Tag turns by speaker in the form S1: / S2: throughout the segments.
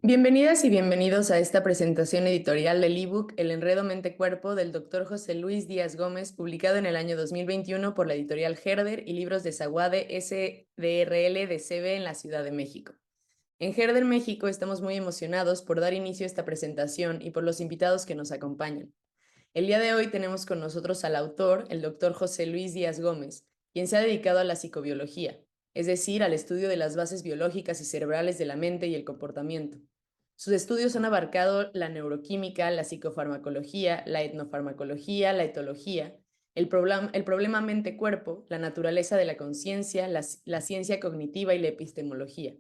S1: Bienvenidas y bienvenidos a esta presentación editorial del ebook El enredo mente-cuerpo del Dr. José Luis Díaz Gómez, publicado en el año 2021 por la editorial Herder y Libros de Zaguade SDRL de CB en la Ciudad de México. En Herder, México, estamos muy emocionados por dar inicio a esta presentación y por los invitados que nos acompañan. El día de hoy tenemos con nosotros al autor, el Dr. José Luis Díaz Gómez, quien se ha dedicado a la psicobiología, es decir, al estudio de las bases biológicas y cerebrales de la mente y el comportamiento. Sus estudios han abarcado la neuroquímica, la psicofarmacología, la etnofarmacología, la etología, el problema mente-cuerpo, la naturaleza de la conciencia, la ciencia cognitiva y la epistemología.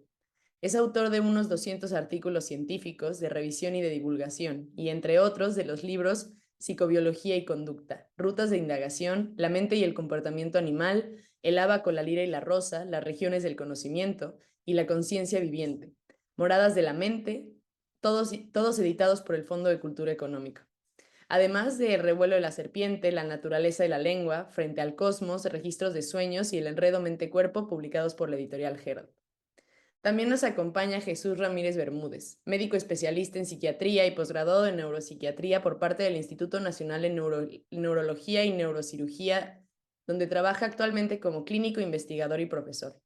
S1: Es autor de unos 200 artículos científicos de revisión y de divulgación, y entre otros de los libros Psicobiología y Conducta, Rutas de Indagación, La mente y el comportamiento animal, El ábaco, la lira y la rosa, Las regiones del conocimiento y La conciencia viviente, Moradas de la mente, todos editados por el Fondo de Cultura Económica. Además de El revuelo de la serpiente, La naturaleza de la lengua, Frente al cosmos, Registros de sueños y El enredo mente-cuerpo, publicados por la editorial Herald. También nos acompaña Jesús Ramírez Bermúdez, médico especialista en psiquiatría y posgraduado en neuropsiquiatría por parte del Instituto Nacional de Neurología y Neurocirugía, donde trabaja actualmente como clínico, investigador y profesor.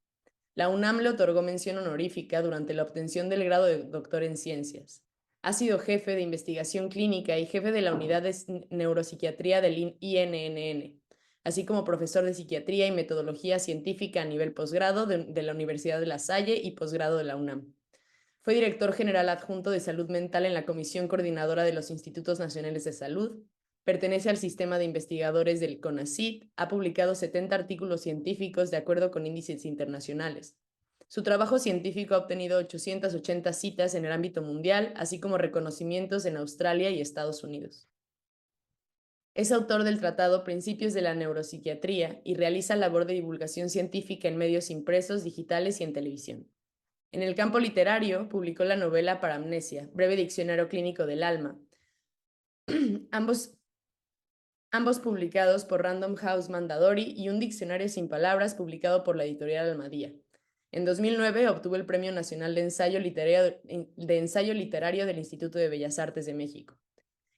S1: La UNAM le otorgó mención honorífica durante la obtención del grado de doctor en ciencias. Ha sido jefe de investigación clínica y jefe de la unidad de neuropsiquiatría del INNN, así como profesor de psiquiatría y metodología científica a nivel posgrado de la Universidad de La Salle y posgrado de la UNAM. Fue director general adjunto de salud mental en la Comisión Coordinadora de los Institutos Nacionales de Salud. Pertenece al sistema de investigadores del CONACYT. Ha publicado 70 artículos científicos de acuerdo con índices internacionales. Su trabajo científico ha obtenido 880 citas en el ámbito mundial, así como reconocimientos en Australia y Estados Unidos. Es autor del tratado Principios de la Neuropsiquiatría y realiza labor de divulgación científica en medios impresos, digitales y en televisión. En el campo literario, publicó la novela Paramnesia, breve diccionario clínico del alma, ambos publicados por Random House Mandadori, y un diccionario sin palabras publicado por la editorial Almadía. En 2009 obtuvo el Premio Nacional de Ensayo Literario del Instituto de Bellas Artes de México.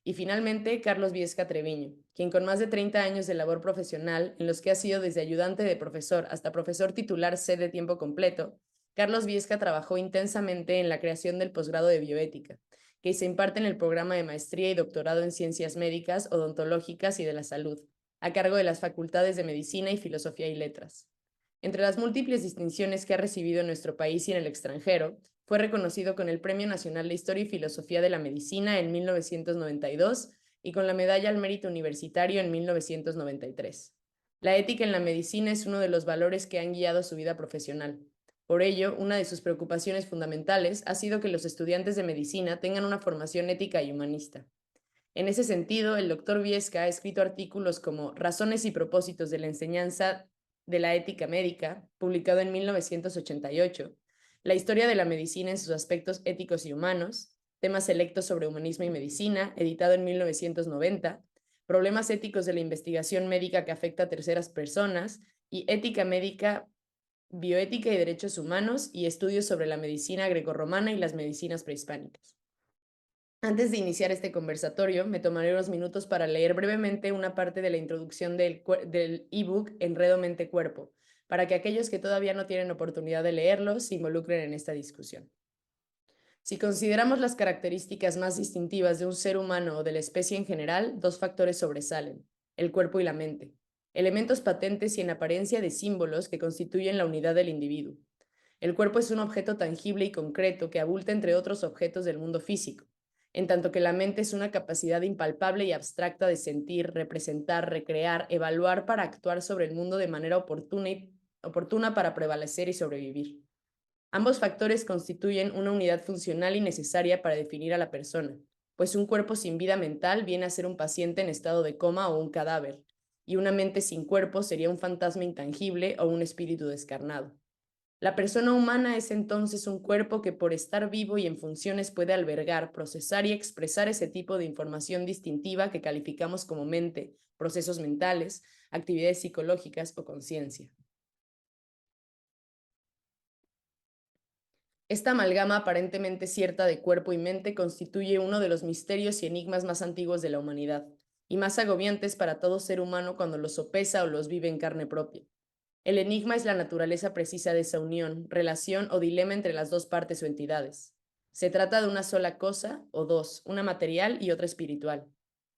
S1: Y finalmente, Carlos Viesca Treviño, quien con más de 30 años de labor profesional, en los que ha sido desde ayudante de profesor hasta profesor titular C de tiempo completo, Carlos Viesca trabajó intensamente en la creación del posgrado de bioética, que se imparte en el programa de maestría y doctorado en ciencias médicas, odontológicas y de la salud, a cargo de las facultades de Medicina y Filosofía y Letras. Entre las múltiples distinciones que ha recibido en nuestro país y en el extranjero, fue reconocido con el Premio Nacional de Historia y Filosofía de la Medicina en 1992 y con la Medalla al Mérito Universitario en 1993. La ética en la medicina es uno de los valores que han guiado su vida profesional. Por ello, una de sus preocupaciones fundamentales ha sido que los estudiantes de medicina tengan una formación ética y humanista. En ese sentido, el doctor Viesca ha escrito artículos como Razones y propósitos de la enseñanza de la ética médica, publicado en 1988, La historia de la medicina en sus aspectos éticos y humanos, temas selectos sobre humanismo y medicina, editado en 1990, Problemas éticos de la investigación médica que afecta a terceras personas, y Ética médica, bioética y derechos humanos, y estudios sobre la medicina grecorromana y las medicinas prehispánicas. Antes de iniciar este conversatorio, me tomaré unos minutos para leer brevemente una parte de la introducción del ebook Enredo Mente-Cuerpo, para que aquellos que todavía no tienen oportunidad de leerlo se involucren en esta discusión. Si consideramos las características más distintivas de un ser humano o de la especie en general, dos factores sobresalen: el cuerpo y la mente, elementos patentes y en apariencia de símbolos que constituyen la unidad del individuo. El cuerpo es un objeto tangible y concreto que abulta entre otros objetos del mundo físico, en tanto que la mente es una capacidad impalpable y abstracta de sentir, representar, recrear, evaluar para actuar sobre el mundo de manera oportuna para prevalecer y sobrevivir. Ambos factores constituyen una unidad funcional y necesaria para definir a la persona, pues un cuerpo sin vida mental viene a ser un paciente en estado de coma o un cadáver, y una mente sin cuerpo sería un fantasma intangible o un espíritu descarnado. La persona humana es entonces un cuerpo que, por estar vivo y en funciones, puede albergar, procesar y expresar ese tipo de información distintiva que calificamos como mente, procesos mentales, actividades psicológicas o conciencia. Esta amalgama aparentemente cierta de cuerpo y mente constituye uno de los misterios y enigmas más antiguos de la humanidad, y más agobiantes para todo ser humano cuando los sopesa o los vive en carne propia. El enigma es la naturaleza precisa de esa unión, relación o dilema entre las dos partes o entidades. ¿Se trata de una sola cosa o dos, una material y otra espiritual?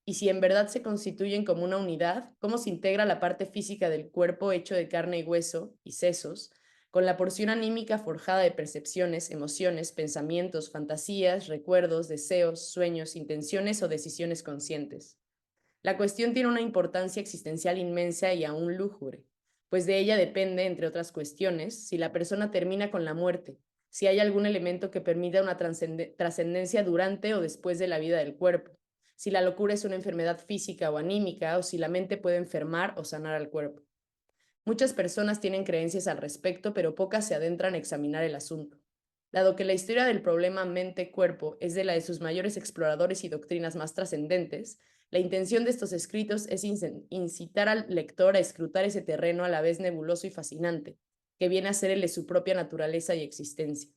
S1: Y si en verdad se constituyen como una unidad, ¿cómo se integra la parte física del cuerpo hecho de carne y hueso y sesos, con la porción anímica forjada de percepciones, emociones, pensamientos, fantasías, recuerdos, deseos, sueños, intenciones o decisiones conscientes? La cuestión tiene una importancia existencial inmensa y aún lúgubre, pues de ella depende, entre otras cuestiones, si la persona termina con la muerte, si hay algún elemento que permita una trascendencia durante o después de la vida del cuerpo, si la locura es una enfermedad física o anímica, o si la mente puede enfermar o sanar al cuerpo. Muchas personas tienen creencias al respecto, pero pocas se adentran a examinar el asunto. Dado que la historia del problema mente-cuerpo es de la de sus mayores exploradores y doctrinas más trascendentes, la intención de estos escritos es incitar al lector a escrutar ese terreno a la vez nebuloso y fascinante, que viene a ser el de su propia naturaleza y existencia.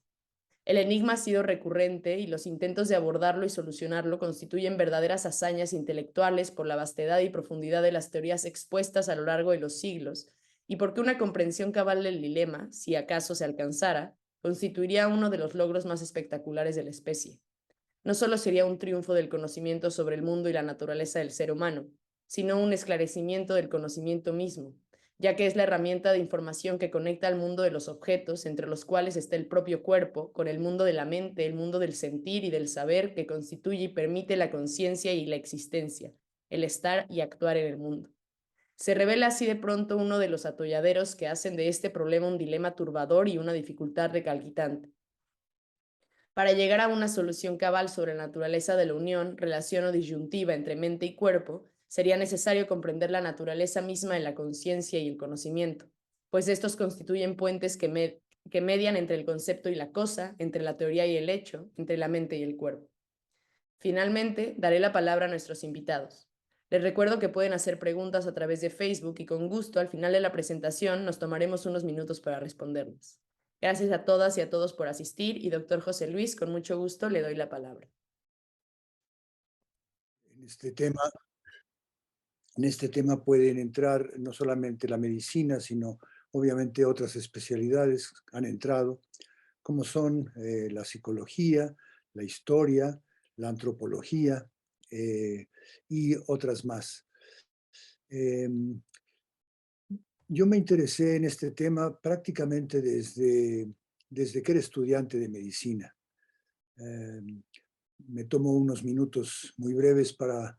S1: El enigma ha sido recurrente y los intentos de abordarlo y solucionarlo constituyen verdaderas hazañas intelectuales por la vastedad y profundidad de las teorías expuestas a lo largo de los siglos, y porque una comprensión cabal del dilema, si acaso se alcanzara, constituiría uno de los logros más espectaculares de la especie. No solo sería un triunfo del conocimiento sobre el mundo y la naturaleza del ser humano, sino un esclarecimiento del conocimiento mismo, ya que es la herramienta de información que conecta al mundo de los objetos, entre los cuales está el propio cuerpo, con el mundo de la mente, el mundo del sentir y del saber que constituye y permite la conciencia y la existencia, el estar y actuar en el mundo. Se revela así de pronto uno de los atolladeros que hacen de este problema un dilema turbador y una dificultad recalcitrante. Para llegar a una solución cabal sobre la naturaleza de la unión, relación o disyuntiva entre mente y cuerpo, sería necesario comprender la naturaleza misma de la conciencia y el conocimiento, pues estos constituyen puentes que median entre el concepto y la cosa, entre la teoría y el hecho, entre la mente y el cuerpo. Finalmente, daré la palabra a nuestros invitados. Les recuerdo que pueden hacer preguntas a través de Facebook y con gusto al final de la presentación nos tomaremos unos minutos para responderlas. Gracias a todas y a todos por asistir y doctor José Luis, con mucho gusto le doy la palabra.
S2: En este tema, en este tema pueden entrar no solamente la medicina, sino obviamente otras especialidades han entrado, como son la psicología, la historia, la antropología y otras más. Eh, yo me interesé en este tema prácticamente desde que era estudiante de medicina. Eh, Me tomo unos minutos muy breves para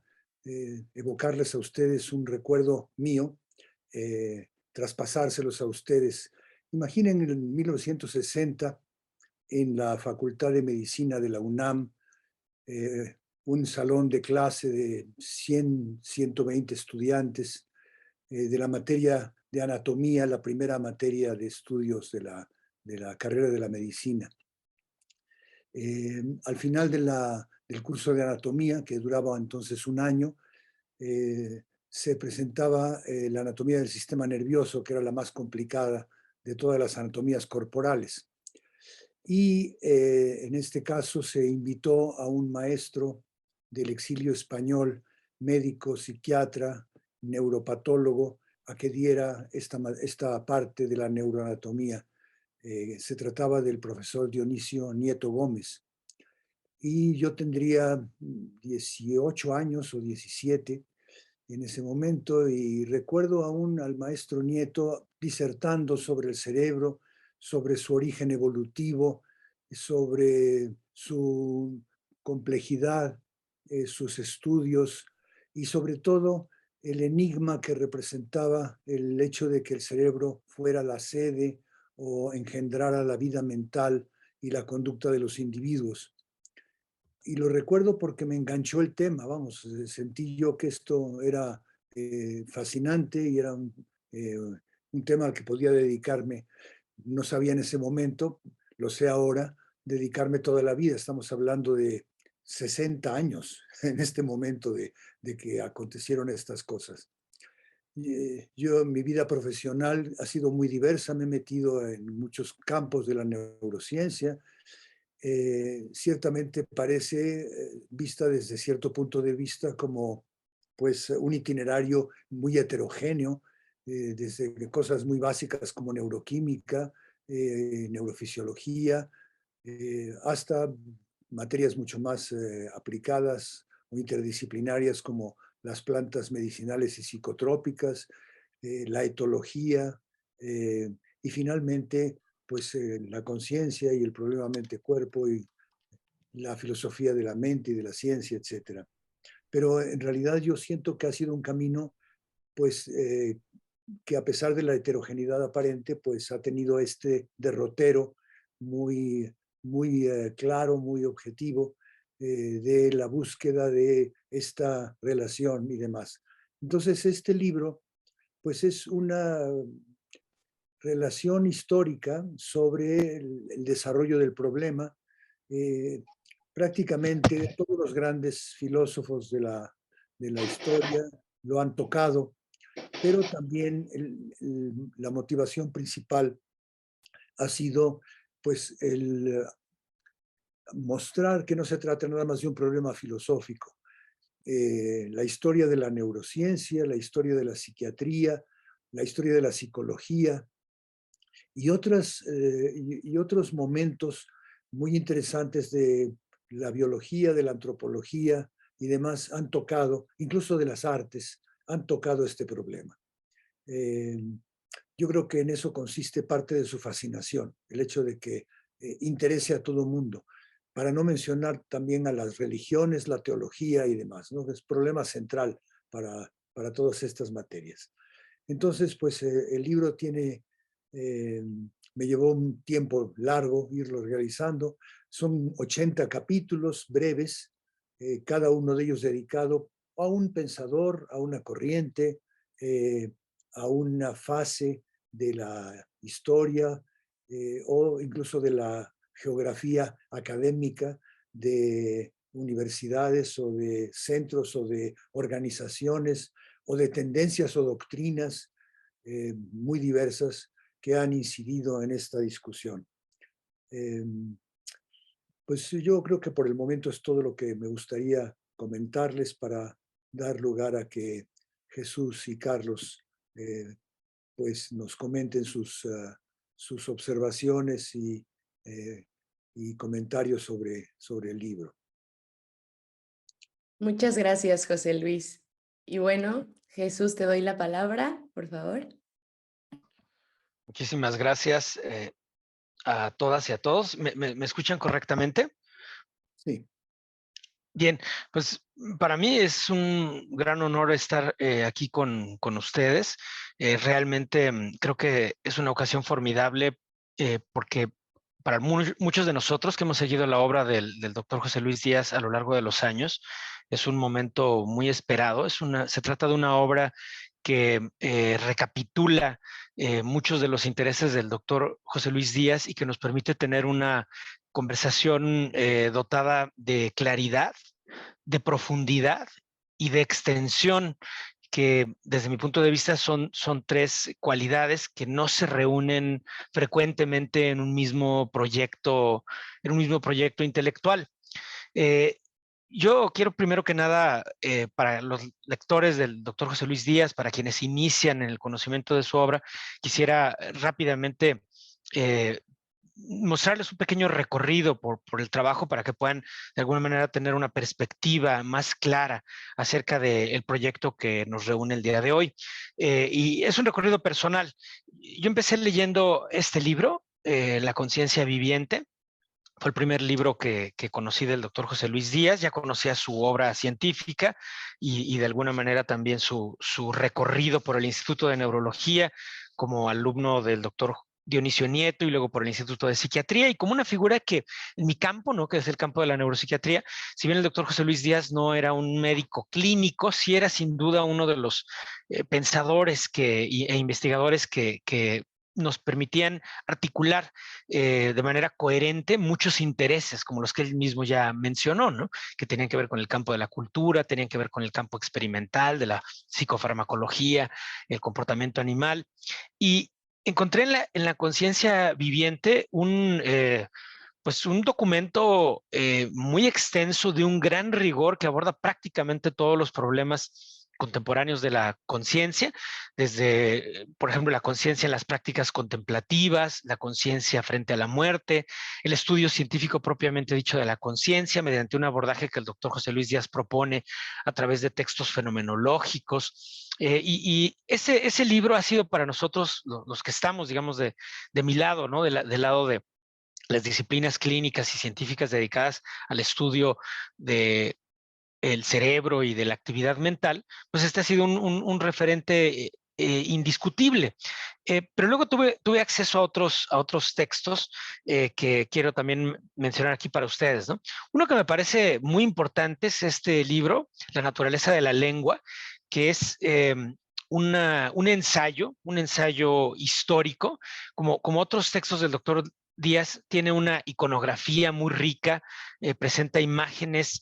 S2: evocarles a ustedes un recuerdo mío, traspasárselos a ustedes. Imaginen en 1960, en la Facultad de Medicina de la UNAM, un salón de clase de 100, 120 estudiantes de la materia de anatomía, la primera materia de estudios de la carrera de la medicina. Al final del curso de anatomía, que duraba entonces un año, se presentaba la anatomía del sistema nervioso, que era la más complicada de todas las anatomías corporales. Y en este caso se invitó a un maestro del exilio español, médico, psiquiatra, neuropatólogo, a que diera esta parte de la neuroanatomía. Se trataba del profesor Dionisio Nieto Gómez. Y yo tendría 18 años o 17 en ese momento y recuerdo aún al maestro Nieto disertando sobre el cerebro, sobre su origen evolutivo, sobre su complejidad, sus estudios y sobre todo el enigma que representaba el hecho de que el cerebro fuera la sede o engendrara la vida mental y la conducta de los individuos. Y lo recuerdo porque me enganchó el tema, vamos, sentí yo que esto era fascinante y era un tema al que podía dedicarme. No sabía en ese momento, lo sé ahora, dedicarme toda la vida. Estamos hablando de 60 años en este momento de que acontecieron estas cosas. Yo, mi vida profesional ha sido muy diversa, me he metido en muchos campos de la neurociencia, ciertamente parece, vista desde cierto punto de vista, como pues un itinerario muy heterogéneo, desde cosas muy básicas como neuroquímica, neurofisiología, hasta materias mucho más aplicadas o interdisciplinarias como las plantas medicinales y psicotrópicas, la etología, y finalmente pues la conciencia y el problema mente-cuerpo y la filosofía de la mente y de la ciencia, etcétera. Pero en realidad yo siento que ha sido un camino pues que a pesar de la heterogeneidad aparente, pues ha tenido este derrotero muy claro, muy objetivo, de la búsqueda de esta relación y demás. Entonces, este libro, pues es una relación histórica sobre el desarrollo del problema. Eh, Prácticamente todos los grandes filósofos de la historia lo han tocado, pero también la motivación principal ha sido pues el mostrar que no se trata nada más de un problema filosófico. La historia de la neurociencia, la historia de la psiquiatría, la historia de la psicología y otros momentos muy interesantes de la biología, de la antropología y demás han tocado, incluso de las artes, han tocado este problema. Eh, yo creo que en eso consiste parte de su fascinación, el hecho de que interese a todo mundo, para no mencionar también a las religiones, la teología y demás, ¿no? Es problema central para todas estas materias. Entonces, pues el libro tiene, eh, me llevó un tiempo largo irlo realizando, son 80 capítulos breves, cada uno de ellos dedicado a un pensador, a una corriente, eh, a una fase de la historia, o incluso de la geografía académica de universidades o de centros o de organizaciones o de tendencias o doctrinas muy diversas que han incidido en esta discusión. Eh, pues yo creo que por el momento es todo lo que me gustaría comentarles para dar lugar a que Jesús y Carlos pues nos comenten sus observaciones eh, y comentarios sobre el libro.
S1: Muchas gracias, José Luis. Y bueno, Jesús, te doy la palabra, por favor.
S3: Muchísimas gracias a todas y a todos. ¿Me escuchan correctamente?
S2: Sí.
S3: Bien, pues para mí es un gran honor estar aquí con ustedes. Realmente creo que es una ocasión formidable porque para muchos de nosotros que hemos seguido la obra del doctor José Luis Díaz a lo largo de los años, es un momento muy esperado. Se trata de una obra que recapitula muchos de los intereses del doctor José Luis Díaz y que nos permite tener una conversación dotada de claridad, de profundidad y de extensión, que desde mi punto de vista son tres cualidades que no se reúnen frecuentemente en un mismo proyecto intelectual. Eh, yo quiero primero que nada, para los lectores del doctor José Luis Díaz, para quienes inician en el conocimiento de su obra, quisiera rápidamente eh, mostrarles un pequeño recorrido por el trabajo para que puedan de alguna manera tener una perspectiva más clara acerca del proyecto que nos reúne el día de hoy. Y es un recorrido personal. Yo empecé leyendo este libro, La conciencia viviente. Fue el primer libro que conocí del doctor José Luis Díaz. Ya conocía su obra científica y de alguna manera también su recorrido por el Instituto de Neurología como alumno del doctor Dionisio Nieto y luego por el Instituto de Psiquiatría y como una figura que en mi campo, ¿no? Que es el campo de la neuropsiquiatría, si bien el doctor José Luis Díaz no era un médico clínico, sí era sin duda uno de los pensadores e investigadores que nos permitían articular de manera coherente muchos intereses, como los que él mismo ya mencionó, ¿no? Que tenían que ver con el campo de la cultura, tenían que ver con el campo experimental, de la psicofarmacología, el comportamiento animal. Y encontré en la conciencia viviente pues un documento muy extenso, de un gran rigor, que aborda prácticamente todos los problemas contemporáneos de la conciencia, desde, por ejemplo, la conciencia en las prácticas contemplativas, la conciencia frente a la muerte, el estudio científico propiamente dicho de la conciencia, mediante un abordaje que el doctor José Luis Díaz propone a través de textos fenomenológicos. Y ese libro ha sido para nosotros, los que estamos, digamos, de mi lado, ¿no? Del lado de las disciplinas clínicas y científicas dedicadas al estudio de el cerebro y de la actividad mental, pues este ha sido un referente indiscutible. Pero luego tuve acceso a otros textos que quiero también mencionar aquí para ustedes, ¿no? Uno que me parece muy importante es este libro, La naturaleza de la lengua, que es un ensayo histórico, como otros textos del doctor Díaz. Tiene una iconografía muy rica, presenta imágenes,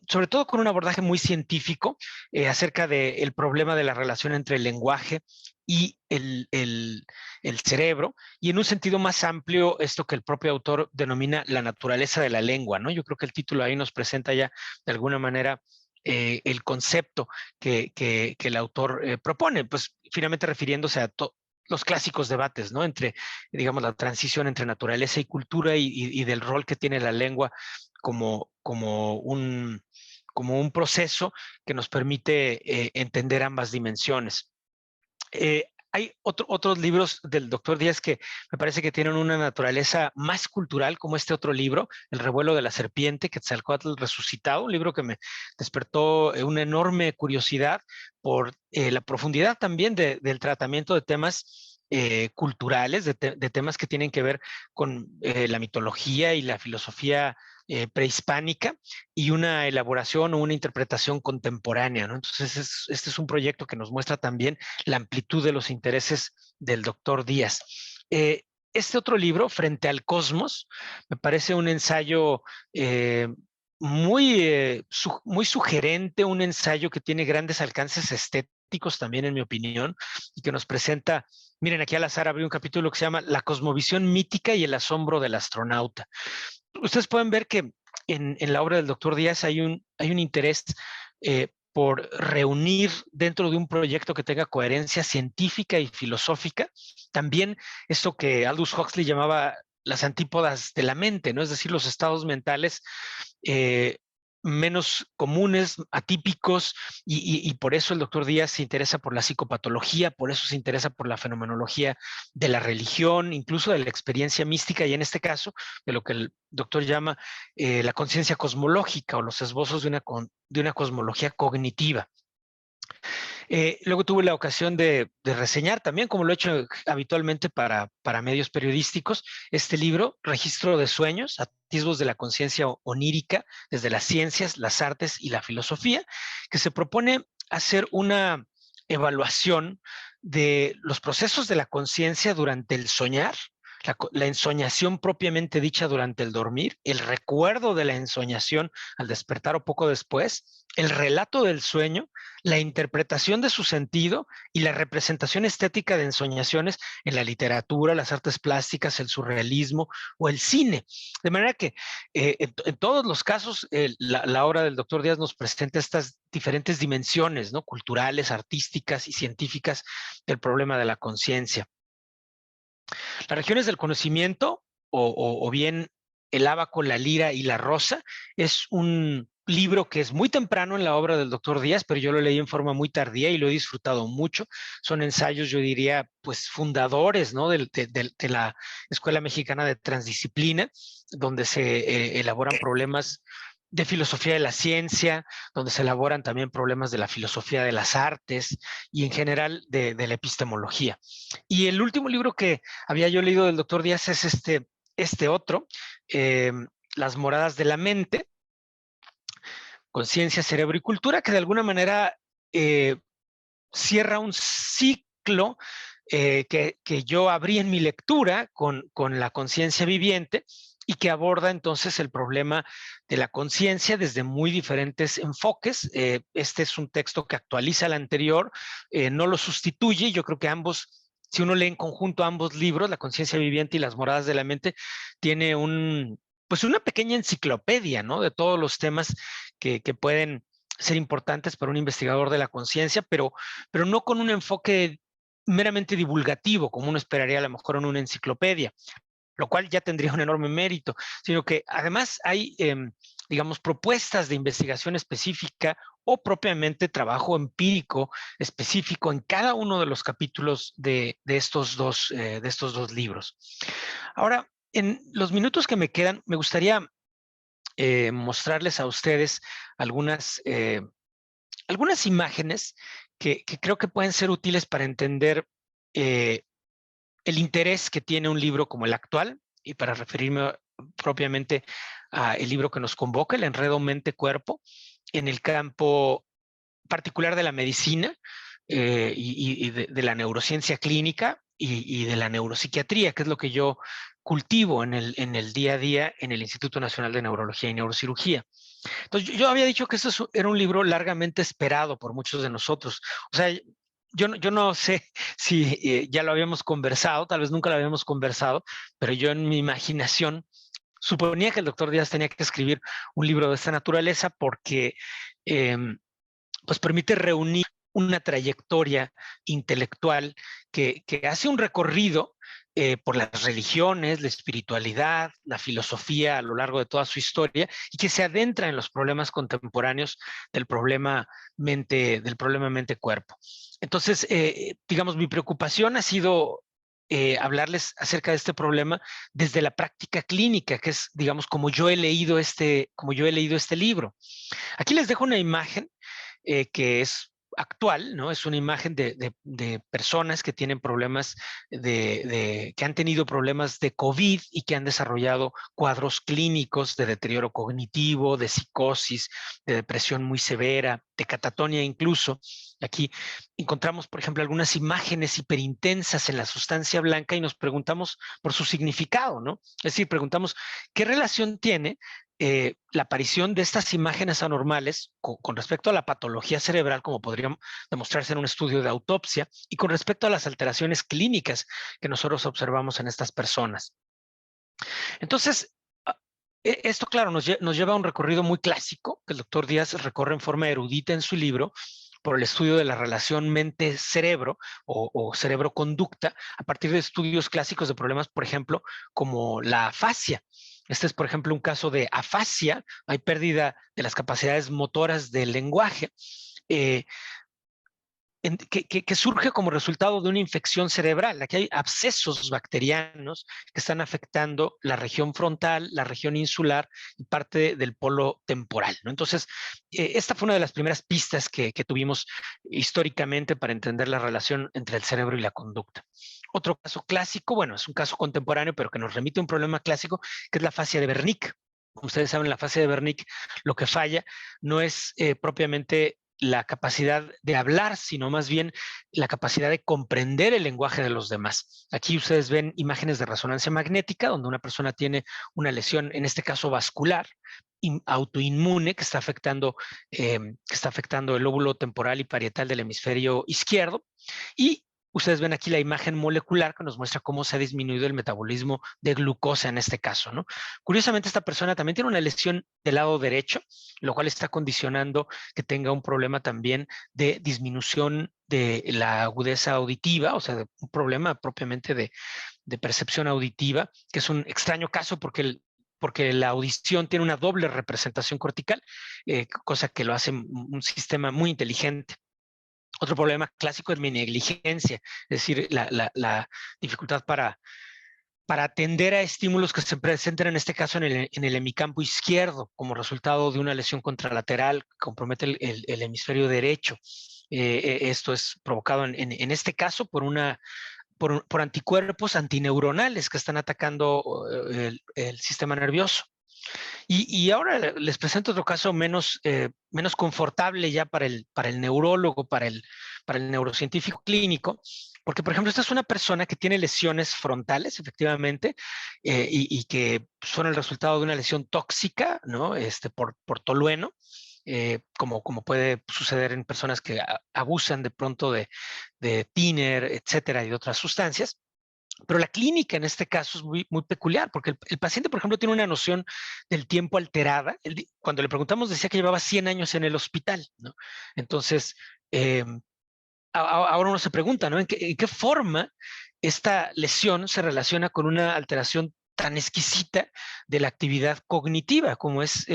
S3: sobre todo con un abordaje muy científico acerca del problema de la relación entre el lenguaje y el cerebro, y en un sentido más amplio, esto que el propio autor denomina la naturaleza de la lengua, ¿no? Yo creo que el título ahí nos presenta ya de alguna manera el concepto que el autor propone, pues finalmente refiriéndose a los clásicos debates, ¿no? Entre, digamos, la transición entre naturaleza y cultura, y del rol que tiene la lengua como un proceso que nos permite entender ambas dimensiones. Hay otros libros del doctor Díaz que me parece que tienen una naturaleza más cultural, como este otro libro, El revuelo de la serpiente, Quetzalcóatl resucitado, un libro que me despertó una enorme curiosidad por la profundidad también del tratamiento de temas culturales, de temas que tienen que ver con la mitología y la filosofía prehispánica, y una elaboración o una interpretación contemporánea, ¿no? Entonces, este es un proyecto que nos muestra también la amplitud de los intereses del doctor Díaz. Este otro libro, Frente al Cosmos, me parece un ensayo muy sugerente, un ensayo que tiene grandes alcances estéticos también, en mi opinión, y que nos presenta, miren, aquí al azar abrí un capítulo que se llama La cosmovisión mítica y el asombro del astronauta. Ustedes pueden ver que en la obra del doctor Díaz hay un interés por reunir dentro de un proyecto que tenga coherencia científica y filosófica, también esto que Aldous Huxley llamaba las antípodas de la mente, ¿no? Es decir, los estados mentales eh, menos comunes, atípicos, y por eso el doctor Díaz se interesa por la psicopatología, por eso se interesa por la fenomenología de la religión, incluso de la experiencia mística, y en este caso de lo que el doctor llama la conciencia cosmológica, o los esbozos de una cosmología cognitiva. Luego tuve la ocasión de reseñar también, como lo he hecho habitualmente para medios periodísticos, este libro, Registro de Sueños, Atisbos de la Conciencia Onírica, desde las ciencias, las artes y la filosofía, que se propone hacer una evaluación de los procesos de la conciencia durante el soñar, la ensoñación propiamente dicha durante el dormir, el recuerdo de la ensoñación al despertar o poco después, el relato del sueño, la interpretación de su sentido y la representación estética de ensoñaciones en la literatura, las artes plásticas, el surrealismo o el cine. De manera que en todos los casos la obra del doctor Díaz nos presenta estas diferentes dimensiones, ¿no? Culturales, artísticas y científicas del problema de la conciencia. Las regiones del conocimiento, o bien El ábaco, la lira y la rosa, es un libro que es muy temprano en la obra del doctor Díaz, pero yo lo leí en forma muy tardía y lo he disfrutado mucho. Son ensayos, yo diría, pues fundadores, ¿no? de la Escuela Mexicana de Transdisciplina, donde se elaboran problemas de filosofía de la ciencia, donde se elaboran también problemas de la filosofía de las artes y en general de la epistemología. Y el último libro que había yo leído del doctor Díaz es este otro, eh, Las moradas de la mente, Conciencia, Cerebro y Cultura, que de alguna manera cierra un ciclo que yo abrí en mi lectura con la conciencia viviente, y que aborda entonces el problema de la conciencia desde muy diferentes enfoques. Este es un texto que actualiza el anterior, no lo sustituye. Yo creo que ambos si uno lee en conjunto ambos libros, La conciencia viviente y Las moradas de la mente, tiene pues una pequeña enciclopedia, ¿no? De todos los temas que pueden ser importantes para un investigador de la conciencia, pero no con un enfoque meramente divulgativo, como uno esperaría a lo mejor en una enciclopedia, lo cual ya tendría un enorme mérito, sino que además hay, digamos, propuestas de investigación específica o propiamente trabajo empírico específico en cada uno de los capítulos de estos dos libros. Ahora, en los minutos que me quedan, me gustaría mostrarles a ustedes algunas imágenes que creo que pueden ser útiles para entender el interés que tiene un libro como el actual, y para referirme propiamente al libro que nos convoca, El enredo mente-cuerpo, en el campo particular de la medicina y de la neurociencia clínica y de la neuropsiquiatría, que es lo que yo cultivo en el día a día en el Instituto Nacional de Neurología y Neurocirugía. Entonces, yo había dicho que era un libro largamente esperado por muchos de nosotros. O sea, yo no sé si ya lo habíamos conversado, tal vez nunca lo habíamos conversado, pero yo en mi imaginación suponía que el doctor Díaz tenía que escribir un libro de esta naturaleza porque pues permite reunir una trayectoria intelectual que hace un recorrido por las religiones, la espiritualidad, la filosofía a lo largo de toda su historia y que se adentra en los problemas contemporáneos del problema mente-cuerpo. Entonces, digamos, mi preocupación ha sido hablarles acerca de este problema desde la práctica clínica, que es, digamos, como yo he leído este libro. Aquí les dejo una imagen que es actual, ¿no? Es una imagen de personas que tienen problemas que han tenido problemas de COVID y que han desarrollado cuadros clínicos de deterioro cognitivo, de psicosis, de depresión muy severa, de catatonia incluso. Aquí encontramos, por ejemplo, algunas imágenes hiperintensas en la sustancia blanca y nos preguntamos por su significado, ¿no? Es decir, preguntamos qué relación tiene la aparición de estas imágenes anormales con respecto a la patología cerebral, como podría demostrarse en un estudio de autopsia, y con respecto a las alteraciones clínicas que nosotros observamos en estas personas. Entonces, esto, claro, nos lleva a un recorrido muy clásico que el doctor Díaz recorre en forma erudita en su libro por el estudio de la relación mente-cerebro o cerebro-conducta a partir de estudios clásicos de problemas, por ejemplo, como la afasia. Este es, por ejemplo, un caso de afasia. Hay pérdida de las capacidades motoras del lenguaje que surge como resultado de una infección cerebral. Aquí hay abscesos bacterianos que están afectando la región frontal, la región insular y parte del polo temporal, ¿no? Entonces, esta fue una de las primeras pistas que tuvimos históricamente para entender la relación entre el cerebro y la conducta. Otro caso clásico, bueno, es un caso contemporáneo, pero que nos remite a un problema clásico, que es la afasia de Wernicke. Como ustedes saben, la afasia de Wernicke, lo que falla no es propiamente la capacidad de hablar, sino más bien la capacidad de comprender el lenguaje de los demás. Aquí ustedes ven imágenes de resonancia magnética, donde una persona tiene una lesión, en este caso vascular, autoinmune, que está afectando el lóbulo temporal y parietal del hemisferio izquierdo, y ustedes ven aquí la imagen molecular que nos muestra cómo se ha disminuido el metabolismo de glucosa en este caso, ¿no? Curiosamente, esta persona también tiene una lesión del lado derecho, lo cual está condicionando que tenga un problema también de disminución de la agudeza auditiva, o sea, un problema propiamente de percepción auditiva, que es un extraño caso porque la audición tiene una doble representación cortical, cosa que lo hace un sistema muy inteligente. Otro problema clásico es mi negligencia, es decir, la dificultad para atender a estímulos que se presenten, en este caso, en el hemicampo izquierdo, como resultado de una lesión contralateral que compromete el hemisferio derecho. Esto es provocado, en este caso, por anticuerpos antineuronales que están atacando el sistema nervioso. Y ahora les presento otro caso menos confortable ya para el neurólogo, para el neurocientífico clínico, porque, por ejemplo, esta es una persona que tiene lesiones frontales, efectivamente, y que son el resultado de una lesión tóxica, ¿no? Por tolueno, como puede suceder en personas que abusan de pronto de tiner, etcétera, y de otras sustancias. Pero la clínica en este caso es muy peculiar, porque el paciente, por ejemplo, tiene una noción del tiempo alterada. Cuando le preguntamos decía que llevaba 100 años en el hospital, ¿no? Entonces, ahora uno se pregunta, ¿no? ¿En qué forma esta lesión se relaciona con una alteración tan exquisita de la actividad cognitiva, como es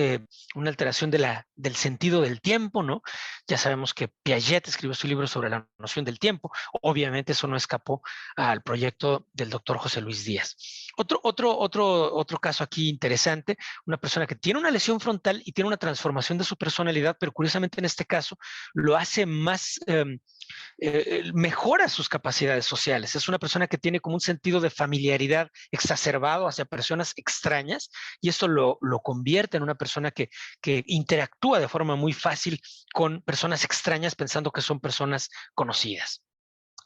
S3: una alteración del sentido del tiempo, ¿no? Ya sabemos que Piaget escribió su libro sobre la noción del tiempo. Obviamente eso no escapó al proyecto del doctor José Luis Díaz. Otro caso aquí interesante, una persona que tiene una lesión frontal y tiene una transformación de su personalidad, pero curiosamente en este caso lo hace más... mejora sus capacidades sociales. Es una persona que tiene como un sentido de familiaridad exacerbado hacia personas extrañas y esto lo convierte en una persona que interactúa de forma muy fácil con personas extrañas pensando que son personas conocidas.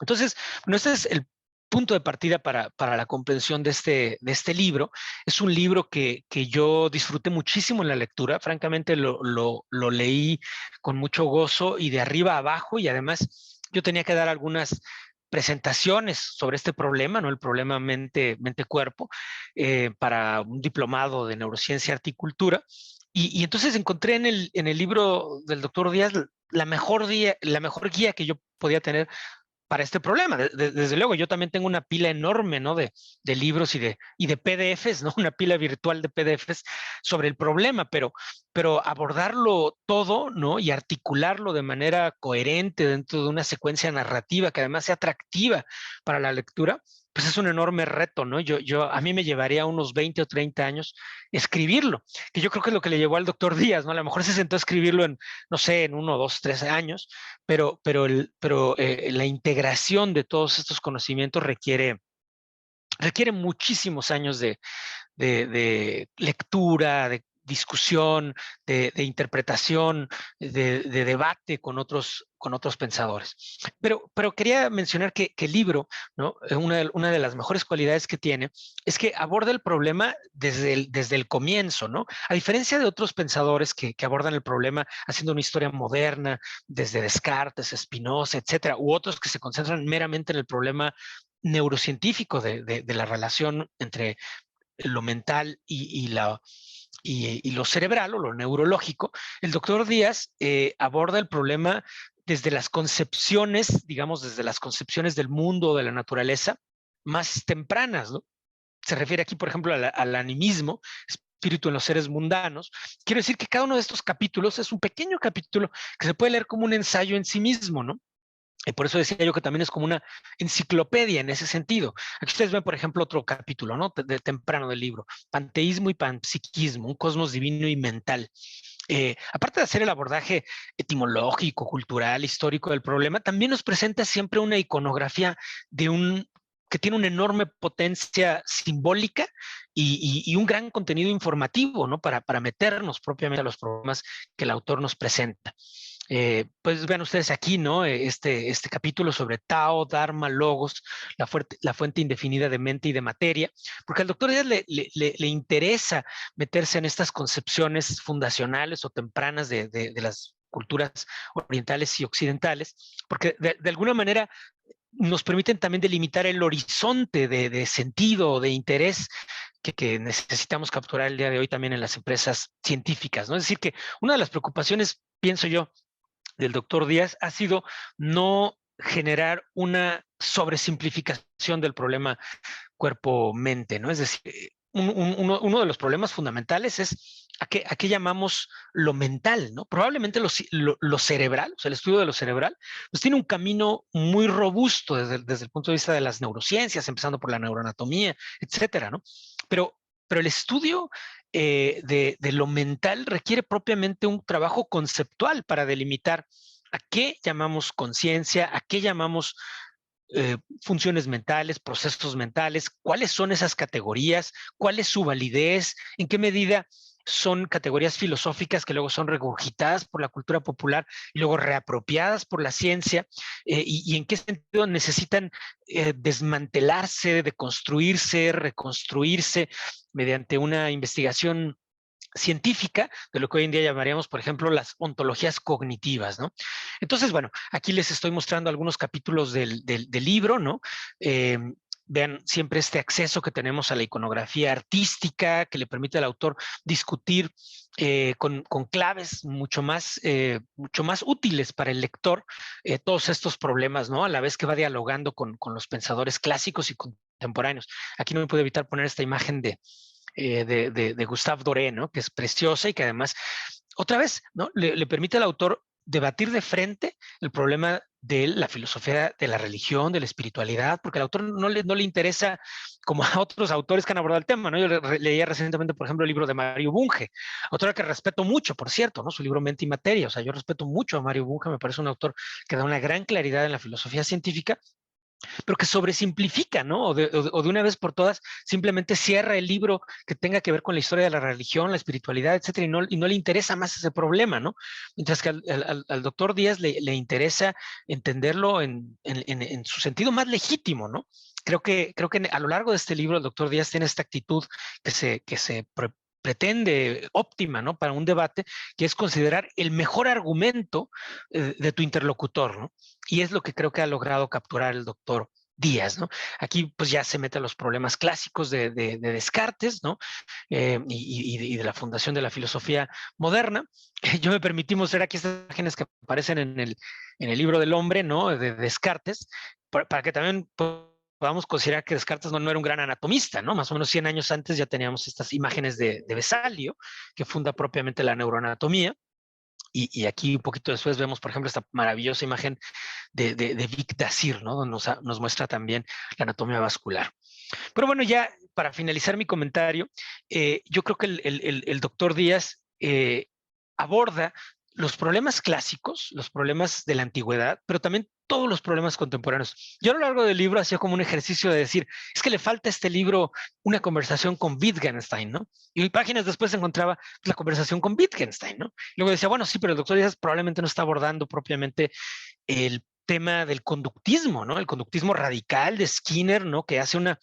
S3: Entonces, bueno, este es el punto de partida para la comprensión de este libro. Es un libro que yo disfruté muchísimo en la lectura. Francamente, lo leí con mucho gozo y de arriba a abajo, y además yo tenía que dar algunas presentaciones sobre este problema, ¿no? El problema mente-cuerpo, para un diplomado de neurociencia y articultura. Y entonces encontré en el libro del doctor Díaz la mejor guía que yo podía tener para este problema. Desde luego, yo también tengo una pila enorme, ¿no? de libros y de PDFs, ¿no? Una pila virtual de PDFs sobre el problema, pero abordarlo todo, ¿no? Y articularlo de manera coherente dentro de una secuencia narrativa que además sea atractiva para la lectura, pues es un enorme reto, ¿no? A mí me llevaría unos 20 o 30 años escribirlo, que yo creo que es lo que le llevó al doctor Díaz, ¿no? A lo mejor se sentó a escribirlo en, no sé, en 1, 2, 3 años, pero la integración de todos estos conocimientos requiere muchísimos años de lectura, de discusión, de interpretación, de debate con otros pensadores. Pero quería mencionar que el libro, ¿no? Una de las mejores cualidades que tiene es que aborda el problema desde el comienzo, ¿no? A diferencia de otros pensadores que abordan el problema haciendo una historia moderna, desde Descartes, Spinoza, etcétera, u otros que se concentran meramente en el problema neurocientífico de la relación entre lo mental y lo cerebral o lo neurológico. El doctor Díaz aborda el problema desde las concepciones, digamos, desde las concepciones del mundo, de la naturaleza, más tempranas, ¿no? Se refiere aquí, por ejemplo, al animismo, espíritu en los seres mundanos. Quiero decir que cada uno de estos capítulos es un pequeño capítulo que se puede leer como un ensayo en sí mismo, ¿no? Y por eso decía yo que también es como una enciclopedia en ese sentido. Aquí ustedes ven, por ejemplo, otro capítulo, ¿no? Temprano del libro, Panteísmo y Panpsiquismo, un cosmos divino y mental. Aparte de hacer el abordaje etimológico, cultural, histórico del problema, también nos presenta siempre una iconografía que tiene una enorme potencia simbólica y un gran contenido informativo, ¿no? Para meternos propiamente a los problemas que el autor nos presenta. Pues vean ustedes aquí, ¿no? Este capítulo sobre Tao, Dharma, Logos, la fuente indefinida de mente y de materia, porque al doctor Díaz le interesa meterse en estas concepciones fundacionales o tempranas de las culturas orientales y occidentales, porque de alguna manera nos permiten también delimitar el horizonte de sentido, de interés que necesitamos capturar el día de hoy también en las empresas científicas, ¿no? Es decir, que una de las preocupaciones, pienso yo, del doctor Díaz ha sido no generar una sobresimplificación del problema cuerpo-mente, ¿no? Es decir, uno de los problemas fundamentales es a qué llamamos lo mental, ¿no? Probablemente lo cerebral, o sea, el estudio de lo cerebral, pues tiene un camino muy robusto desde el punto de vista de las neurociencias, empezando por la neuroanatomía, etcétera, ¿no? Pero el estudio de lo mental requiere propiamente un trabajo conceptual para delimitar a qué llamamos conciencia, a qué llamamos funciones mentales, procesos mentales, cuáles son esas categorías, cuál es su validez, en qué medida son categorías filosóficas que luego son regurgitadas por la cultura popular y luego reapropiadas por la ciencia, y en qué sentido necesitan desmantelarse, deconstruirse, reconstruirse mediante una investigación científica de lo que hoy en día llamaríamos, por ejemplo, las ontologías cognitivas, ¿no? Entonces, bueno, aquí les estoy mostrando algunos capítulos del libro, ¿no? Vean siempre este acceso que tenemos a la iconografía artística que le permite al autor discutir con claves mucho más útiles para el lector todos estos problemas, ¿no? A la vez que va dialogando con los pensadores clásicos y contemporáneos. Aquí no me puedo evitar poner esta imagen de Gustave Doré, ¿no? Que es preciosa y que además, otra vez, ¿no? Le permite al autor debatir de frente el problema de la filosofía de la religión, de la espiritualidad, porque al autor no le interesa como a otros autores que han abordado el tema, ¿no? Yo leía recientemente, por ejemplo, el libro de Mario Bunge, autor que respeto mucho, por cierto, ¿no? Su libro Mente y Materia, o sea, yo respeto mucho a Mario Bunge, me parece un autor que da una gran claridad en la filosofía científica, pero que sobresimplifica, ¿no? O de una vez por todas simplemente cierra el libro que tenga que ver con la historia de la religión, la espiritualidad, etcétera, y no le interesa más ese problema, ¿no? Mientras que al doctor Díaz le interesa entenderlo en su sentido más legítimo, ¿no? Creo que a lo largo de este libro el doctor Díaz tiene esta actitud que se pretende óptima, ¿no? Para un debate, que es considerar el mejor argumento de tu interlocutor, ¿no? Y es lo que creo que ha logrado capturar el doctor Díaz, ¿no? Aquí pues ya se mete a los problemas clásicos de Descartes, ¿no? Y de la fundación de la filosofía moderna. Yo me permití mostrar aquí estas imágenes que aparecen en el libro del hombre, ¿no? De Descartes, para que también podamos considerar que Descartes no era un gran anatomista, ¿no? Más o menos 100 años antes ya teníamos estas imágenes de Vesalio, que funda propiamente la neuroanatomía. Y aquí un poquito después vemos, por ejemplo, esta maravillosa imagen de Vic Dazir, ¿no? Donde nos muestra también la anatomía vascular. Pero bueno, ya para finalizar mi comentario, yo creo que el doctor Díaz aborda los problemas clásicos, los problemas de la antigüedad, pero también todos los problemas contemporáneos. Yo a lo largo del libro hacía como un ejercicio de decir, es que le falta a este libro una conversación con Wittgenstein, ¿no? Y páginas después encontraba la conversación con Wittgenstein, ¿no? Y luego decía, bueno, sí, pero el doctor Díaz probablemente no está abordando propiamente el tema del conductismo, ¿no? El conductismo radical de Skinner, ¿no? Que hace una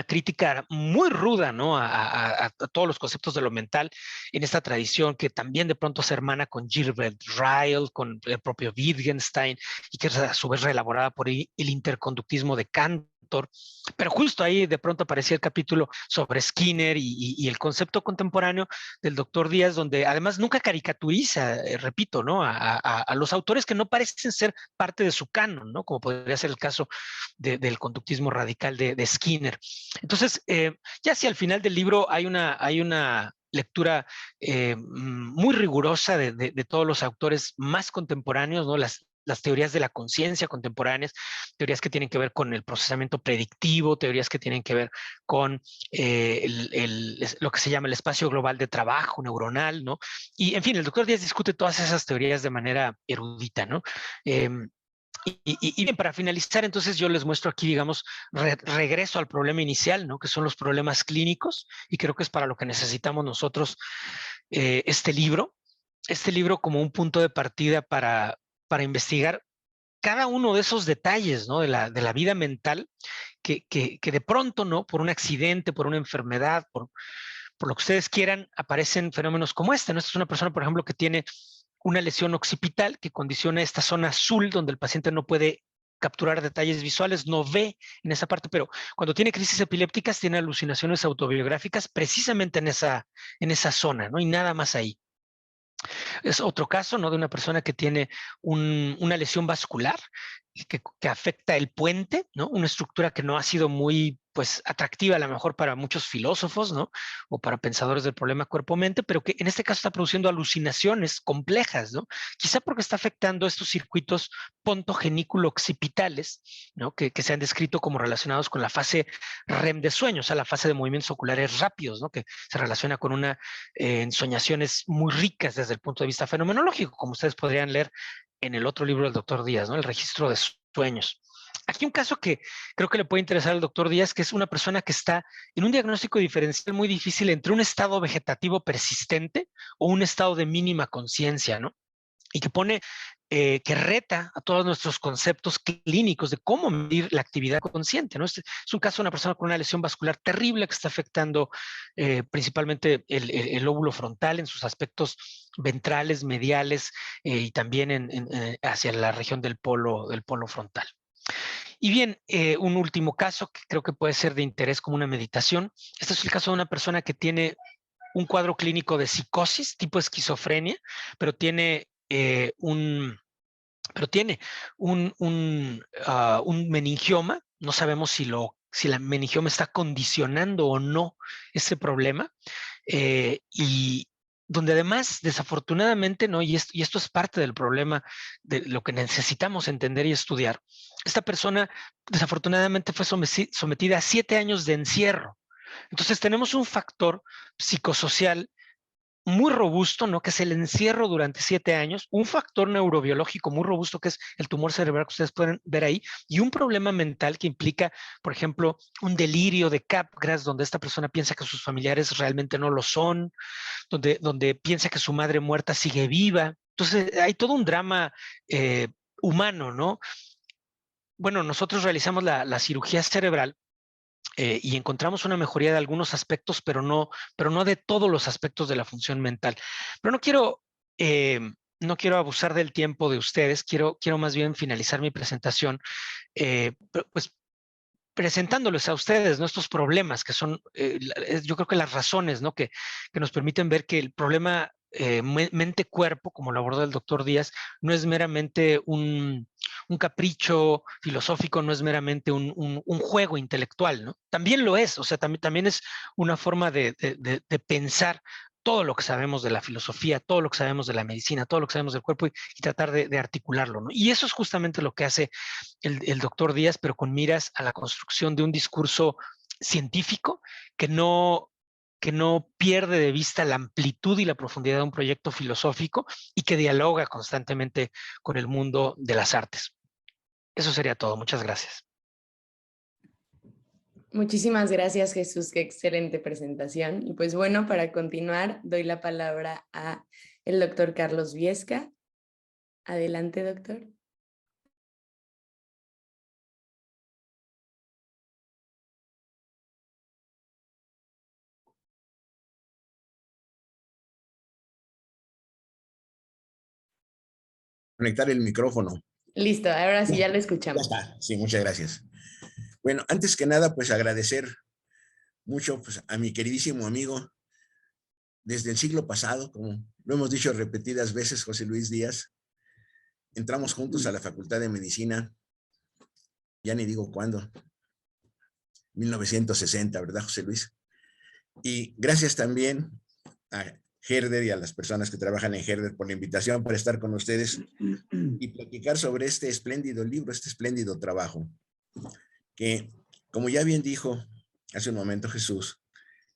S3: crítica muy ruda, ¿no? A todos los conceptos de lo mental en esta tradición que también de pronto se hermana con Gilbert Ryle, con el propio Wittgenstein, y que es a su vez reelaborada por el interconductismo de Cantor. Pero justo ahí de pronto aparecía el capítulo sobre Skinner y el concepto contemporáneo del doctor Díaz, donde además nunca caricaturiza, repito, ¿no? A los autores que no parecen ser parte de su canon, ¿no? Como podría ser el caso del conductismo radical de Skinner. Entonces, ya si al final del libro hay una lectura muy rigurosa de todos los autores más contemporáneos, ¿no? Las teorías de la conciencia contemporáneas, teorías que tienen que ver con el procesamiento predictivo, teorías que tienen que ver con lo que se llama el espacio global de trabajo neuronal, ¿no? Y, en fin, el doctor Díaz discute todas esas teorías de manera erudita, ¿no? Y bien, para finalizar, entonces yo les muestro aquí, digamos, regreso al problema inicial, ¿no? Que son los problemas clínicos, y creo que es para lo que necesitamos nosotros este libro como un punto de partida para investigar cada uno de esos detalles, ¿no? De la vida mental que de pronto, ¿no? Por un accidente, por una enfermedad, por lo que ustedes quieran, aparecen fenómenos como este, ¿no? Esta es una persona, por ejemplo, que tiene una lesión occipital que condiciona esta zona azul donde el paciente no puede capturar detalles visuales, no ve en esa parte, pero cuando tiene crisis epilépticas tiene alucinaciones autobiográficas precisamente en esa zona, ¿no? Y nada más ahí. Es otro caso, ¿no? De una persona que tiene una lesión vascular que afecta el puente, ¿no? Una estructura que no ha sido muy, pues, atractiva a lo mejor para muchos filósofos, ¿no? O para pensadores del problema cuerpo-mente, pero que en este caso está produciendo alucinaciones complejas, ¿no? Quizá porque está afectando estos circuitos pontogenículo-occipitales, ¿no? Que se han descrito como relacionados con la fase REM de sueño, o sea, la fase de movimientos oculares rápidos, ¿no? Que se relaciona con ensoñaciones muy ricas desde el punto de vista fenomenológico, como ustedes podrían leer en el otro libro del doctor Díaz, ¿no? El registro de sueños. Aquí un caso que creo que le puede interesar al doctor Díaz, que es una persona que está en un diagnóstico diferencial muy difícil entre un estado vegetativo persistente o un estado de mínima conciencia, ¿no? Y que pone que reta a todos nuestros conceptos clínicos de cómo medir la actividad consciente, ¿no? Es un caso de una persona con una lesión vascular terrible que está afectando principalmente el lóbulo frontal en sus aspectos ventrales, mediales y también hacia la región del polo frontal. Y bien, un último caso que creo que puede ser de interés como una meditación. Este es el caso de una persona que tiene un cuadro clínico de psicosis tipo esquizofrenia, pero tiene un meningioma. No sabemos si la meningioma está condicionando o no ese problema. Y donde además, desafortunadamente, ¿no? Y esto es parte del problema de lo que necesitamos entender y estudiar. Esta persona, desafortunadamente, fue sometida a 7 años de encierro. Entonces, tenemos un factor psicosocial muy robusto, ¿no? Que es el encierro durante 7 años, un factor neurobiológico muy robusto que es el tumor cerebral que ustedes pueden ver ahí, y un problema mental que implica, por ejemplo, un delirio de Capgras, donde esta persona piensa que sus familiares realmente no lo son, donde piensa que su madre muerta sigue viva. Entonces, hay todo un drama humano, ¿no? Bueno, nosotros realizamos la cirugía cerebral y encontramos una mejoría de algunos aspectos, pero no de todos los aspectos de la función mental. Pero eh, no quiero abusar del tiempo de ustedes, quiero más bien finalizar mi presentación, pues presentándoles a ustedes nuestros problemas, que son, yo creo que las razones, ¿no? que nos permiten ver que el problema mente-cuerpo, como lo abordó el doctor Díaz, no es meramente un capricho filosófico, no es meramente un juego intelectual, ¿no? También lo es, o sea, también es una forma de pensar todo lo que sabemos de la filosofía, todo lo que sabemos de la medicina, todo lo que sabemos del cuerpo y tratar de articularlo, ¿no? Y eso es justamente lo que hace el doctor Díaz, pero con miras a la construcción de un discurso científico que no pierde de vista la amplitud y la profundidad de un proyecto filosófico y que dialoga constantemente con el mundo de las artes. Eso sería todo. Muchas gracias.
S1: Muchísimas gracias, Jesús. Qué excelente presentación. Y pues bueno, para continuar, doy la palabra a el doctor Carlos Viesca. Adelante, doctor.
S4: Conectar el micrófono.
S1: Listo, ahora sí ya lo
S4: Ya
S1: escuchamos.
S4: está. Sí, muchas gracias. Bueno, antes que nada, pues agradecer mucho pues, a mi queridísimo amigo desde el siglo pasado, como lo hemos dicho repetidas veces, José Luis Díaz. Entramos juntos a la Facultad de Medicina, ya ni digo cuándo, 1960, ¿verdad, José Luis? Y gracias también a Herder y a las personas que trabajan en Herder por la invitación para estar con ustedes y platicar sobre este espléndido libro, este espléndido trabajo, que, como ya bien dijo hace un momento Jesús,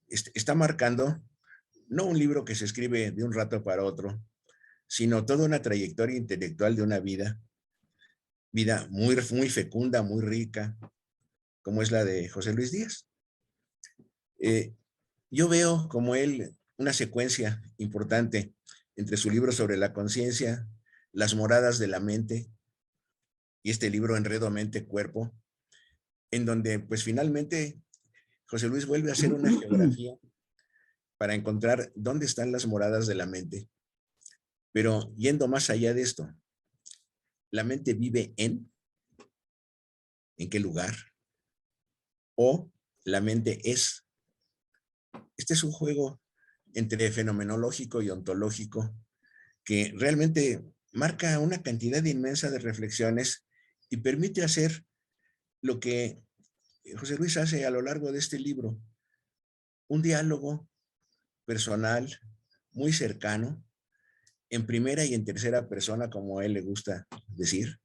S4: está marcando no un libro que se escribe de un rato para otro, sino toda una trayectoria intelectual de una vida muy, muy fecunda, muy rica, como es la de José Luis Díaz. Yo veo como él una secuencia importante entre su libro sobre la conciencia, las moradas de la mente y este libro Enredo Mente-Cuerpo, en donde pues finalmente José Luis vuelve a hacer una geografía para encontrar dónde están las moradas de la mente. Pero yendo más allá de esto, ¿la mente vive en qué lugar? ¿O la mente es? Este es un juego entre fenomenológico y ontológico que realmente marca una cantidad inmensa de reflexiones y permite hacer lo que José Luis hace a lo largo de este libro, un diálogo personal muy cercano, en primera y en tercera persona, como a él le gusta decir,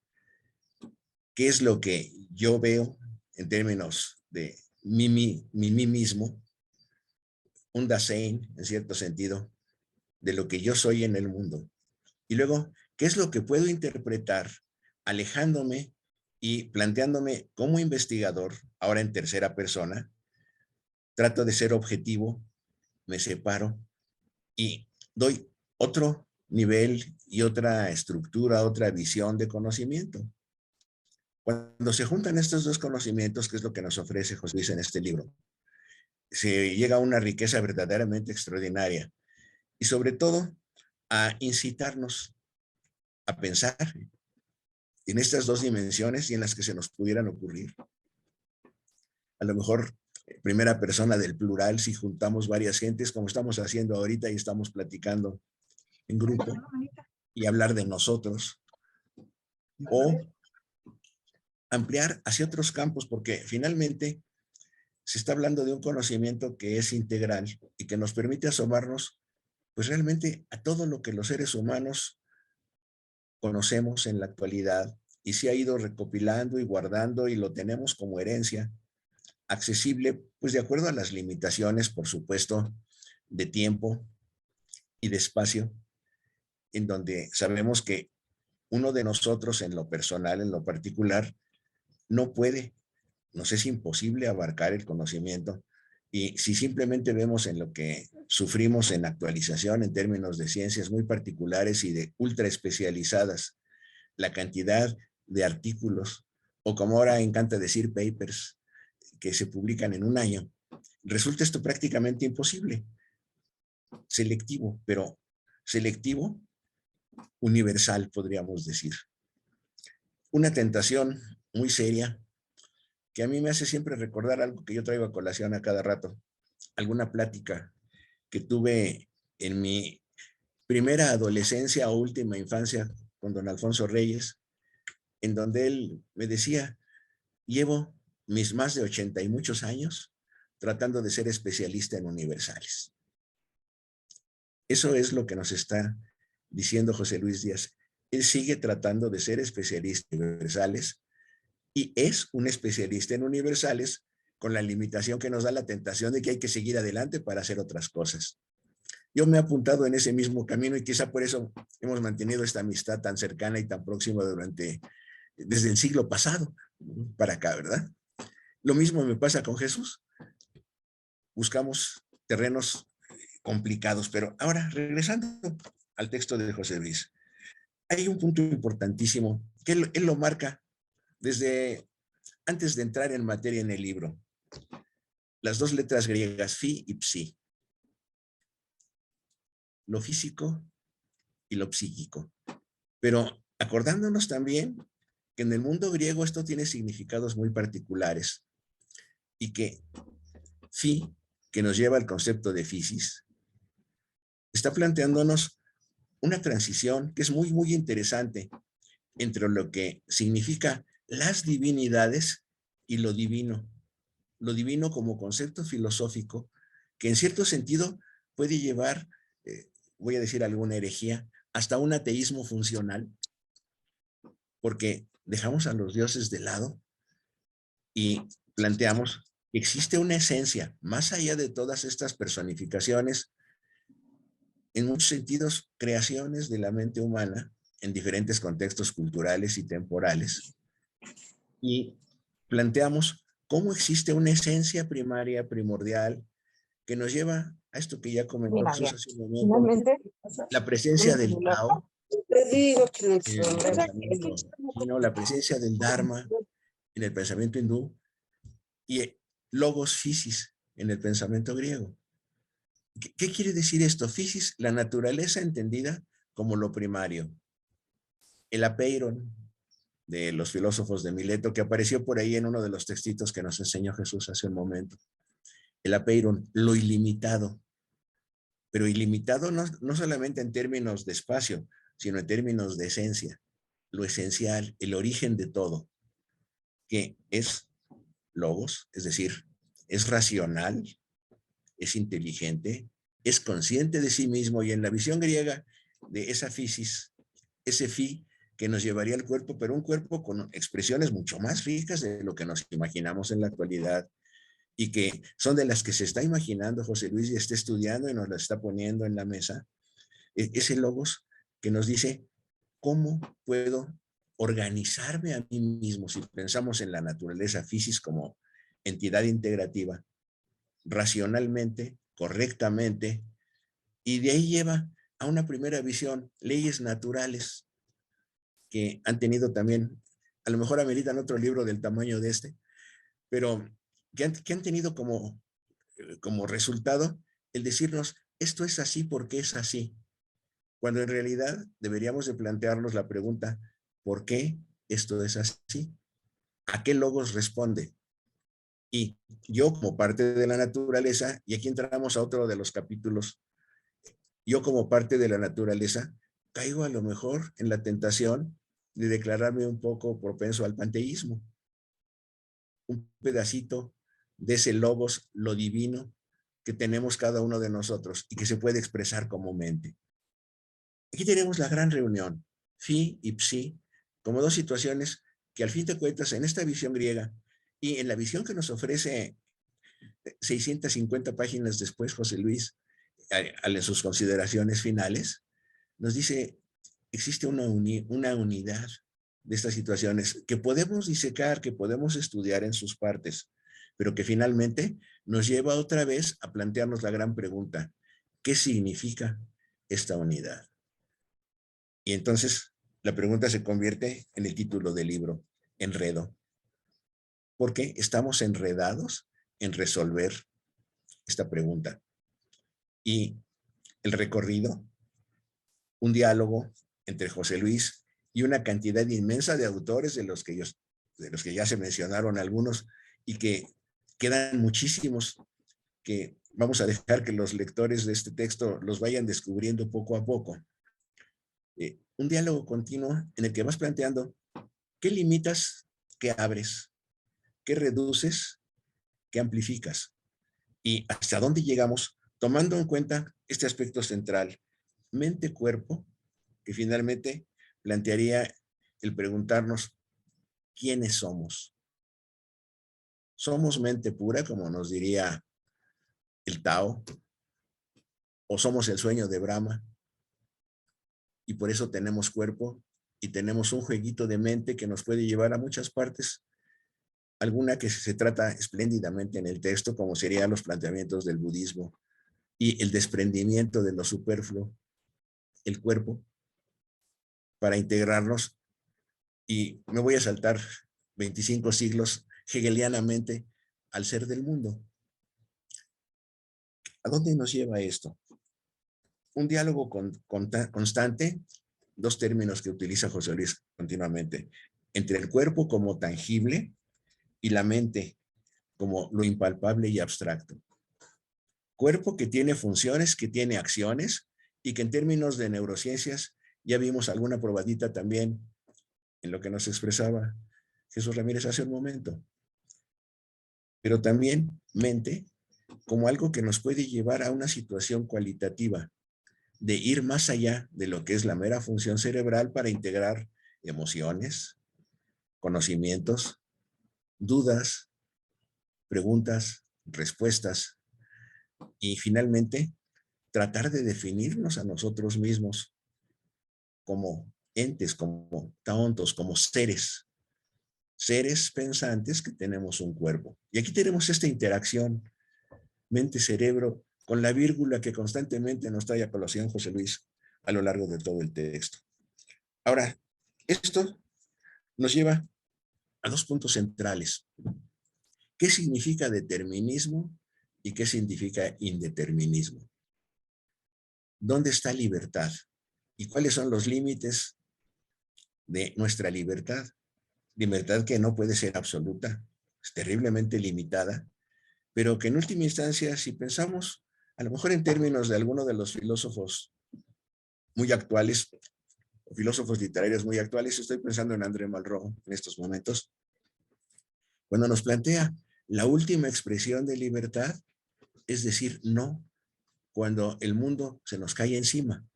S4: qué es lo que yo veo en términos de mí mismo, un Dasein, en cierto sentido, de lo que yo soy en el mundo. Y luego, ¿qué es lo que puedo interpretar alejándome y planteándome como investigador, ahora en tercera persona? Trato de ser objetivo, me separo y doy otro nivel y otra estructura, otra visión de conocimiento. Cuando se juntan estos dos conocimientos, que es lo que nos ofrece José Luis en este libro, se llega a una riqueza verdaderamente extraordinaria y sobre todo a incitarnos a pensar en estas dos dimensiones y en las que se nos pudieran ocurrir. A lo mejor primera persona del plural, si juntamos varias gentes, como estamos haciendo ahorita y estamos platicando en grupo, y hablar de nosotros, o ampliar hacia otros campos, porque finalmente se está hablando de un conocimiento que es integral y que nos permite asomarnos, pues realmente a todo lo que los seres humanos conocemos en la actualidad y se ha ido recopilando y guardando y lo tenemos como herencia, accesible, pues de acuerdo a las limitaciones, por supuesto, de tiempo y de espacio, en donde sabemos que uno de nosotros en lo personal, en lo particular, no puede, nos es imposible abarcar el conocimiento. Y si simplemente vemos en lo que sufrimos en actualización en términos de ciencias muy particulares y de ultra especializadas, la cantidad de artículos, o como ahora encanta decir papers, que se publican en un año, resulta esto prácticamente imposible. Selectivo, pero selectivo universal, podríamos decir. Una tentación muy seria que a mí me hace siempre recordar algo que yo traigo a colación a cada rato, alguna plática que tuve en mi primera adolescencia o última infancia con don Alfonso Reyes, en donde él me decía, llevo mis más de 80 y muchos años tratando de ser especialista en universales. Eso es lo que nos está diciendo José Luis Díaz. Él sigue tratando de ser especialista en universales y es un especialista en universales con la limitación que nos da la tentación de que hay que seguir adelante para hacer otras cosas. Yo me he apuntado en ese mismo camino y quizá por eso hemos mantenido esta amistad tan cercana y tan próxima desde el siglo pasado para acá, ¿verdad? Lo mismo me pasa con Jesús. Buscamos terrenos complicados, pero ahora regresando al texto de José Luis, hay un punto importantísimo que él lo marca desde antes de entrar en materia en el libro. Las dos letras griegas, phi y psi. Lo físico y lo psíquico. Pero acordándonos también que en el mundo griego esto tiene significados muy particulares y que phi, que nos lleva al concepto de physis, está planteándonos una transición que es muy, muy interesante entre lo que significa las divinidades y lo divino como concepto filosófico que en cierto sentido puede llevar, voy a decir alguna herejía, hasta un ateísmo funcional, porque dejamos a los dioses de lado y planteamos que existe una esencia más allá de todas estas personificaciones, en muchos sentidos, creaciones de la mente humana en diferentes contextos culturales y temporales, y planteamos cómo existe una esencia primaria, primordial, que nos lleva a esto que ya comentó Jesús hace un momento, la presencia del Tao en el pensamiento chino, la presencia del Dharma en el pensamiento hindú y logos physis en el pensamiento griego. ¿Qué quiere decir esto? Physis, la naturaleza entendida como lo primario. El apeiron de los filósofos de Mileto, que apareció por ahí en uno de los textitos que nos enseñó Jesús hace un momento. El apeiron, lo ilimitado. Pero ilimitado no solamente en términos de espacio, sino en términos de esencia. Lo esencial, el origen de todo, que es logos, es decir, es racional, es inteligente, es consciente de sí mismo, y en la visión griega de esa physis, ese phi que nos llevaría al cuerpo, pero un cuerpo con expresiones mucho más ricas de lo que nos imaginamos en la actualidad y que son de las que se está imaginando José Luis y está estudiando y nos la está poniendo en la mesa, ese logos que nos dice cómo puedo organizarme a mí mismo si pensamos en la naturaleza physis como entidad integrativa, racionalmente, correctamente, y de ahí lleva a una primera visión, leyes naturales que han tenido también, a lo mejor ameritan otro libro del tamaño de este, pero que han tenido como resultado el decirnos, esto es así porque es así, cuando en realidad deberíamos de plantearnos la pregunta, ¿por qué esto es así? ¿A qué logos responde? Y yo como parte de la naturaleza, y aquí entramos a otro de los capítulos, yo como parte de la naturaleza, caigo a lo mejor en la tentación de declararme un poco propenso al panteísmo. Un pedacito de ese logos, lo divino, que tenemos cada uno de nosotros y que se puede expresar como mente. Aquí tenemos la gran reunión, phi y psi, como dos situaciones que al fin de cuentas en esta visión griega y en la visión que nos ofrece 650 páginas después José Luis, en sus consideraciones finales, nos dice, existe una unidad de estas situaciones que podemos disecar, que podemos estudiar en sus partes, pero que finalmente nos lleva otra vez a plantearnos la gran pregunta, ¿qué significa esta unidad? Y entonces la pregunta se convierte en el título del libro, Enredo. Porque estamos enredados en resolver esta pregunta. Y el recorrido, un diálogo entre José Luis y una cantidad inmensa de autores de los que ya se mencionaron algunos y que quedan muchísimos que vamos a dejar que los lectores de este texto los vayan descubriendo poco a poco. Un diálogo continuo en el que vas planteando qué limitas, qué abres, qué reduces, qué amplificas y hasta dónde llegamos tomando en cuenta este aspecto central, mente-cuerpo, que finalmente plantearía el preguntarnos quiénes somos. ¿Somos mente pura, como nos diría el Tao? ¿O somos el sueño de Brahma? Y por eso tenemos cuerpo y tenemos un jueguito de mente que nos puede llevar a muchas partes, alguna que se trata espléndidamente en el texto, como serían los planteamientos del budismo y el desprendimiento de lo superfluo, el cuerpo, para integrarnos. Y me voy a saltar 25 siglos hegelianamente al ser del mundo. ¿A dónde nos lleva esto? Un diálogo constante, dos términos que utiliza José Luis continuamente, entre el cuerpo como tangible y la mente como lo impalpable y abstracto. Cuerpo que tiene funciones, que tiene acciones y que en términos de neurociencias ya vimos alguna probadita también en lo que nos expresaba Jesús Ramírez hace un momento. Pero también mente como algo que nos puede llevar a una situación cualitativa de ir más allá de lo que es la mera función cerebral para integrar emociones, conocimientos, dudas, preguntas, respuestas y finalmente tratar de definirnos a nosotros mismos como entes, como taontos, como seres pensantes que tenemos un cuerpo. Y aquí tenemos esta interacción mente-cerebro con la vírgula que constantemente nos trae a colación José Luis a lo largo de todo el texto. Ahora, esto nos lleva a dos puntos centrales. ¿Qué significa determinismo y qué significa indeterminismo? ¿Dónde está libertad? ¿Y cuáles son los límites de nuestra libertad? Libertad que no puede ser absoluta, es terriblemente limitada, pero que en última instancia, si pensamos a lo mejor en términos de alguno de los filósofos muy actuales, filósofos literarios muy actuales, estoy pensando en André Malraux en estos momentos, cuando nos plantea la última expresión de libertad, es decir, no, cuando el mundo se nos cae encima.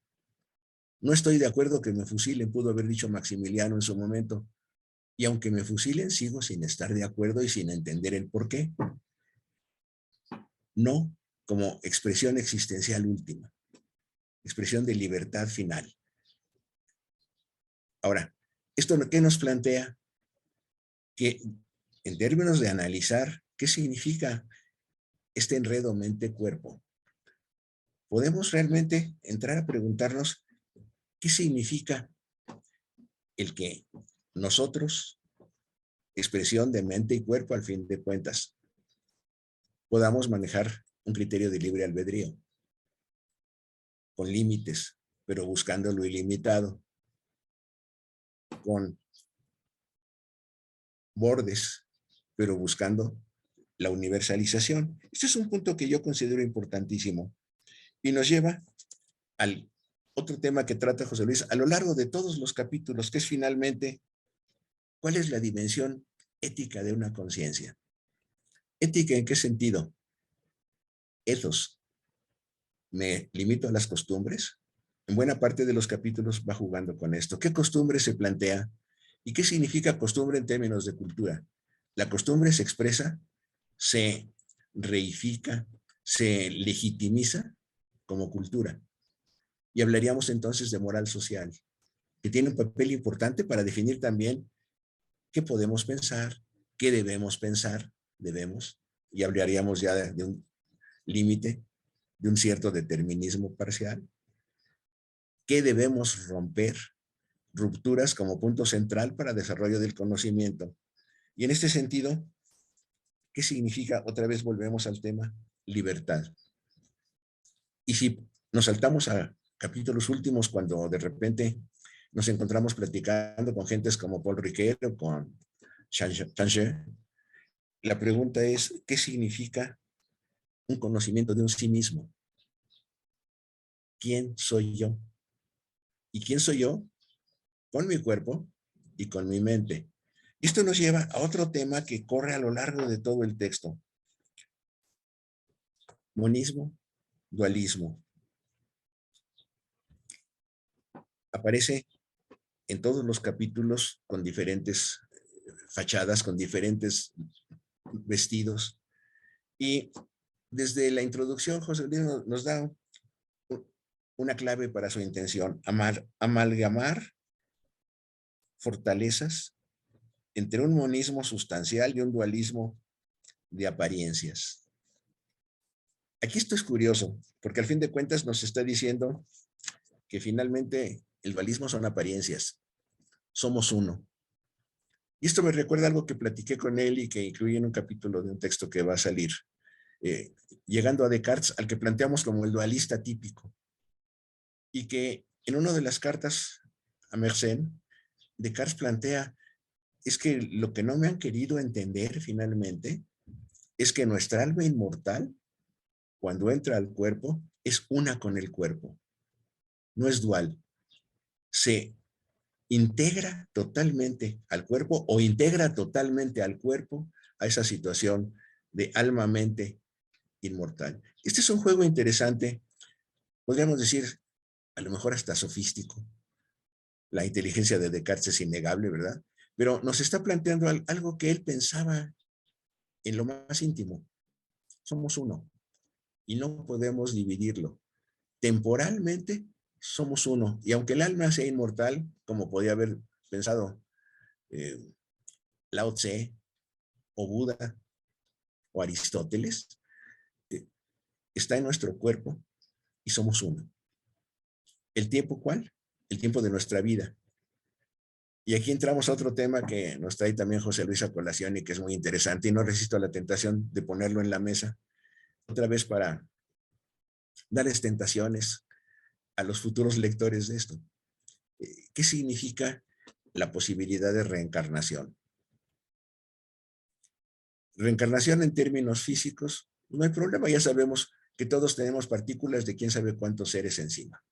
S4: No estoy de acuerdo que me fusilen, pudo haber dicho Maximiliano en su momento, y aunque me fusilen, sigo sin estar de acuerdo y sin entender el por qué. No como expresión existencial última, expresión de libertad final. Ahora, ¿esto qué nos plantea? Que en términos de analizar qué significa este enredo mente-cuerpo, podemos realmente entrar a preguntarnos qué significa el que nosotros, expresión de mente y cuerpo al fin de cuentas, podamos manejar un criterio de libre albedrío, con límites, pero buscando lo ilimitado, con bordes, pero buscando la universalización. Este es un punto que yo considero importantísimo y nos lleva al otro tema que trata José Luis a lo largo de todos los capítulos, que es finalmente, ¿cuál es la dimensión ética de una conciencia? ¿Ética en qué sentido? Ethos. ¿Me limito a las costumbres? En buena parte de los capítulos va jugando con esto. ¿Qué costumbre se plantea? ¿Y qué significa costumbre en términos de cultura? La costumbre se expresa, se reifica, se legitimiza como cultura. Y hablaríamos entonces de moral social, que tiene un papel importante para definir también qué podemos pensar, qué debemos pensar, debemos, y hablaríamos ya de un límite, de un cierto determinismo parcial. ¿Qué debemos romper? Rupturas como punto central para desarrollo del conocimiento. Y en este sentido, ¿qué significa? Otra vez volvemos al tema, libertad. Y si nos saltamos a capítulos últimos, cuando de repente nos encontramos platicando con gentes como Paul Ricoeur o con Changé, la pregunta es, ¿qué significa un conocimiento de un sí mismo? ¿Quién soy yo? ¿Y quién soy yo? Con mi cuerpo y con mi mente. Esto nos lleva a otro tema que corre a lo largo de todo el texto. Monismo, dualismo. Aparece en todos los capítulos con diferentes fachadas, con diferentes vestidos. Y desde la introducción, José Luis nos da una clave para su intención: amalgamar fortalezas entre un monismo sustancial y un dualismo de apariencias. Aquí esto es curioso, porque al fin de cuentas nos está diciendo que finalmente el dualismo son apariencias, somos uno. Y esto me recuerda algo que platiqué con él y que incluye en un capítulo de un texto que va a salir, llegando a Descartes, al que planteamos como el dualista típico, y que en una de las cartas a Mersenne, Descartes plantea, es que lo que no me han querido entender finalmente es que nuestra alma inmortal, cuando entra al cuerpo, es una con el cuerpo, no es dual, se integra totalmente al cuerpo o integra totalmente al cuerpo a esa situación de alma-mente inmortal. Este es un juego interesante, podríamos decir, a lo mejor hasta sofístico. La inteligencia de Descartes es innegable, ¿verdad? Pero nos está planteando algo que él pensaba en lo más íntimo. Somos uno y no podemos dividirlo. Temporalmente somos uno. Y aunque el alma sea inmortal, como podía haber pensado Lao Tse o Buda o Aristóteles, está en nuestro cuerpo y somos uno. ¿El tiempo cuál? El tiempo de nuestra vida. Y aquí entramos a otro tema que nos trae también José Luis a colación y que es muy interesante, y no resisto a la tentación de ponerlo en la mesa, otra vez para darles tentaciones a los futuros lectores de esto. ¿Qué significa la posibilidad de reencarnación? Reencarnación en términos físicos, no hay problema, ya sabemos que todos tenemos partículas de quién sabe cuántos seres encima.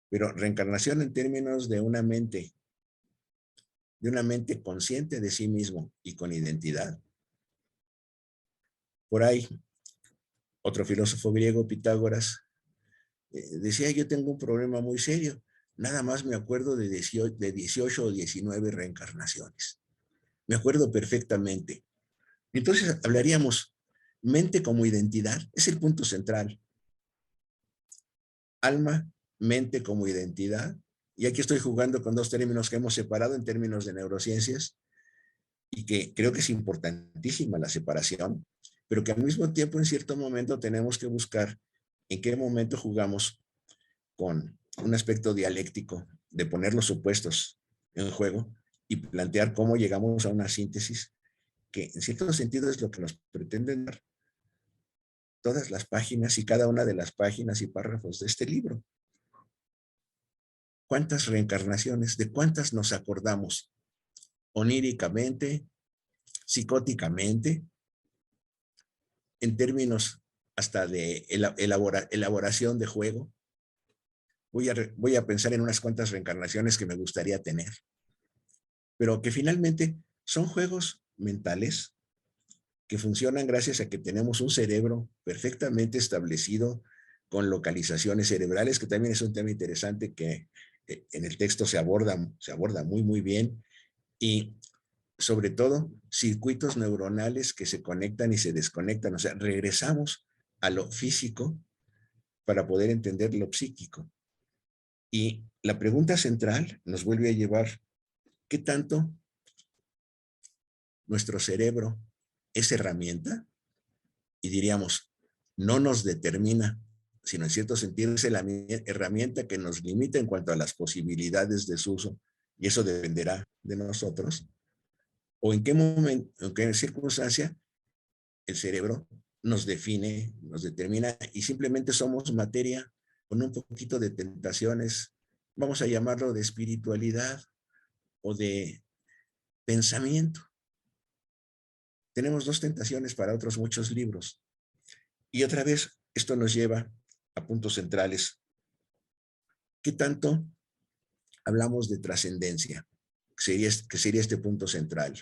S4: Pero reencarnación en términos de una mente consciente de sí mismo y con identidad. Por ahí, otro filósofo griego, Pitágoras, decía, yo tengo un problema muy serio, nada más me acuerdo de 18 o 19 reencarnaciones. Me acuerdo perfectamente. Entonces hablaríamos, mente como identidad, es el punto central. Alma, mente como identidad. Y aquí estoy jugando con dos términos que hemos separado en términos de neurociencias y que creo que es importantísima la separación, pero que al mismo tiempo en cierto momento tenemos que buscar ¿En qué momento jugamos con un aspecto dialéctico de poner los opuestos en juego y plantear cómo llegamos a una síntesis que en cierto sentido es lo que nos pretenden dar todas las páginas y cada una de las páginas y párrafos de este libro? ¿Cuántas reencarnaciones? ¿De cuántas nos acordamos? Oníricamente, psicóticamente, en términos hasta de elaboración de juego. Voy a pensar en unas cuantas reencarnaciones que me gustaría tener, pero que finalmente son juegos mentales que funcionan gracias a que tenemos un cerebro perfectamente establecido con localizaciones cerebrales, que también es un tema interesante que en el texto se aborda muy, muy bien, y sobre todo circuitos neuronales que se conectan y se desconectan. O sea, regresamos a lo físico para poder entender lo psíquico. Y la pregunta central nos vuelve a llevar, ¿qué tanto nuestro cerebro es herramienta? Y diríamos, no nos determina, sino en cierto sentido es la herramienta que nos limita en cuanto a las posibilidades de su uso, y eso dependerá de nosotros. O en qué momento, en qué circunstancia el cerebro nos define, nos determina, y simplemente somos materia con un poquito de tentaciones, vamos a llamarlo de espiritualidad o de pensamiento. Tenemos dos tentaciones para otros muchos libros. Y otra vez, esto nos lleva a puntos centrales. ¿Qué tanto hablamos de trascendencia? Que sería este punto central.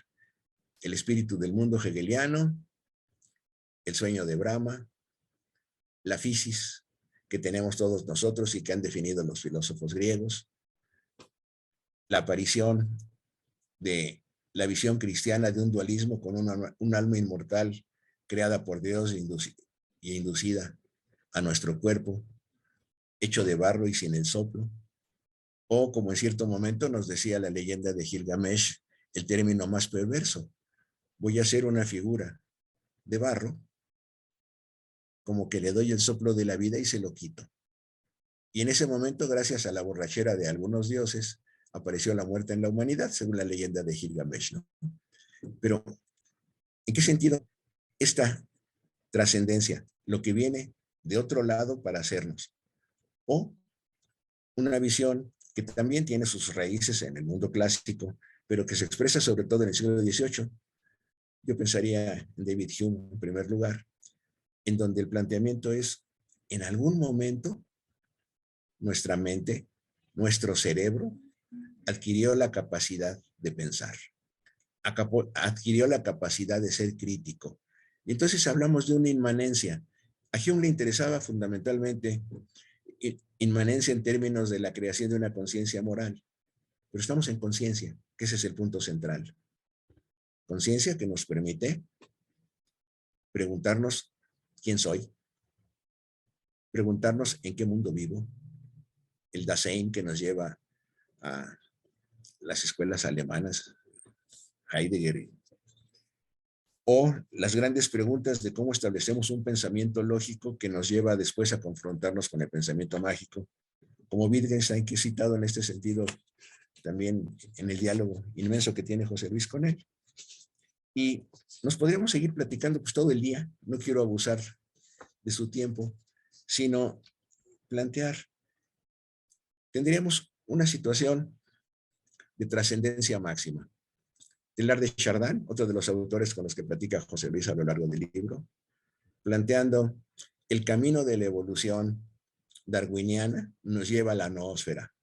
S4: El espíritu del mundo hegeliano, el sueño de Brahma, la fisis que tenemos todos nosotros y que han definido los filósofos griegos, la aparición de la visión cristiana de un dualismo con un alma inmortal creada por Dios y inducida a nuestro cuerpo, hecho de barro y sin el soplo, o como en cierto momento nos decía la leyenda de Gilgamesh, el término más perverso: voy a hacer una figura de barro, como que le doy el soplo de la vida y se lo quito. Y en ese momento, gracias a la borrachera de algunos dioses, apareció la muerte en la humanidad, según la leyenda de Gilgamesh, ¿no? Pero, ¿en qué sentido esta trascendencia? Lo que viene de otro lado para hacernos. O una visión que también tiene sus raíces en el mundo clásico, pero que se expresa sobre todo en el siglo XVIII. Yo pensaría en David Hume en primer lugar, en donde el planteamiento es, en algún momento, nuestra mente, nuestro cerebro, adquirió la capacidad de pensar, adquirió la capacidad de ser crítico. Y entonces hablamos de una inmanencia. A Hume le interesaba fundamentalmente inmanencia en términos de la creación de una conciencia moral, pero estamos en conciencia, que ese es el punto central. Conciencia que nos permite preguntarnos quién soy, preguntarnos en qué mundo vivo, el Dasein que nos lleva a las escuelas alemanas, Heidegger, o las grandes preguntas de cómo establecemos un pensamiento lógico que nos lleva después a confrontarnos con el pensamiento mágico, como Wittgenstein, que he citado en este sentido también en el diálogo inmenso que tiene José Luis con él. Y nos podríamos seguir platicando pues todo el día, no quiero abusar de su tiempo, sino plantear, tendríamos una situación de trascendencia máxima. Teilhard de Chardin, otro de los autores con los que platica José Luis a lo largo del libro, planteando el camino de la evolución darwiniana nos lleva a la noósfera,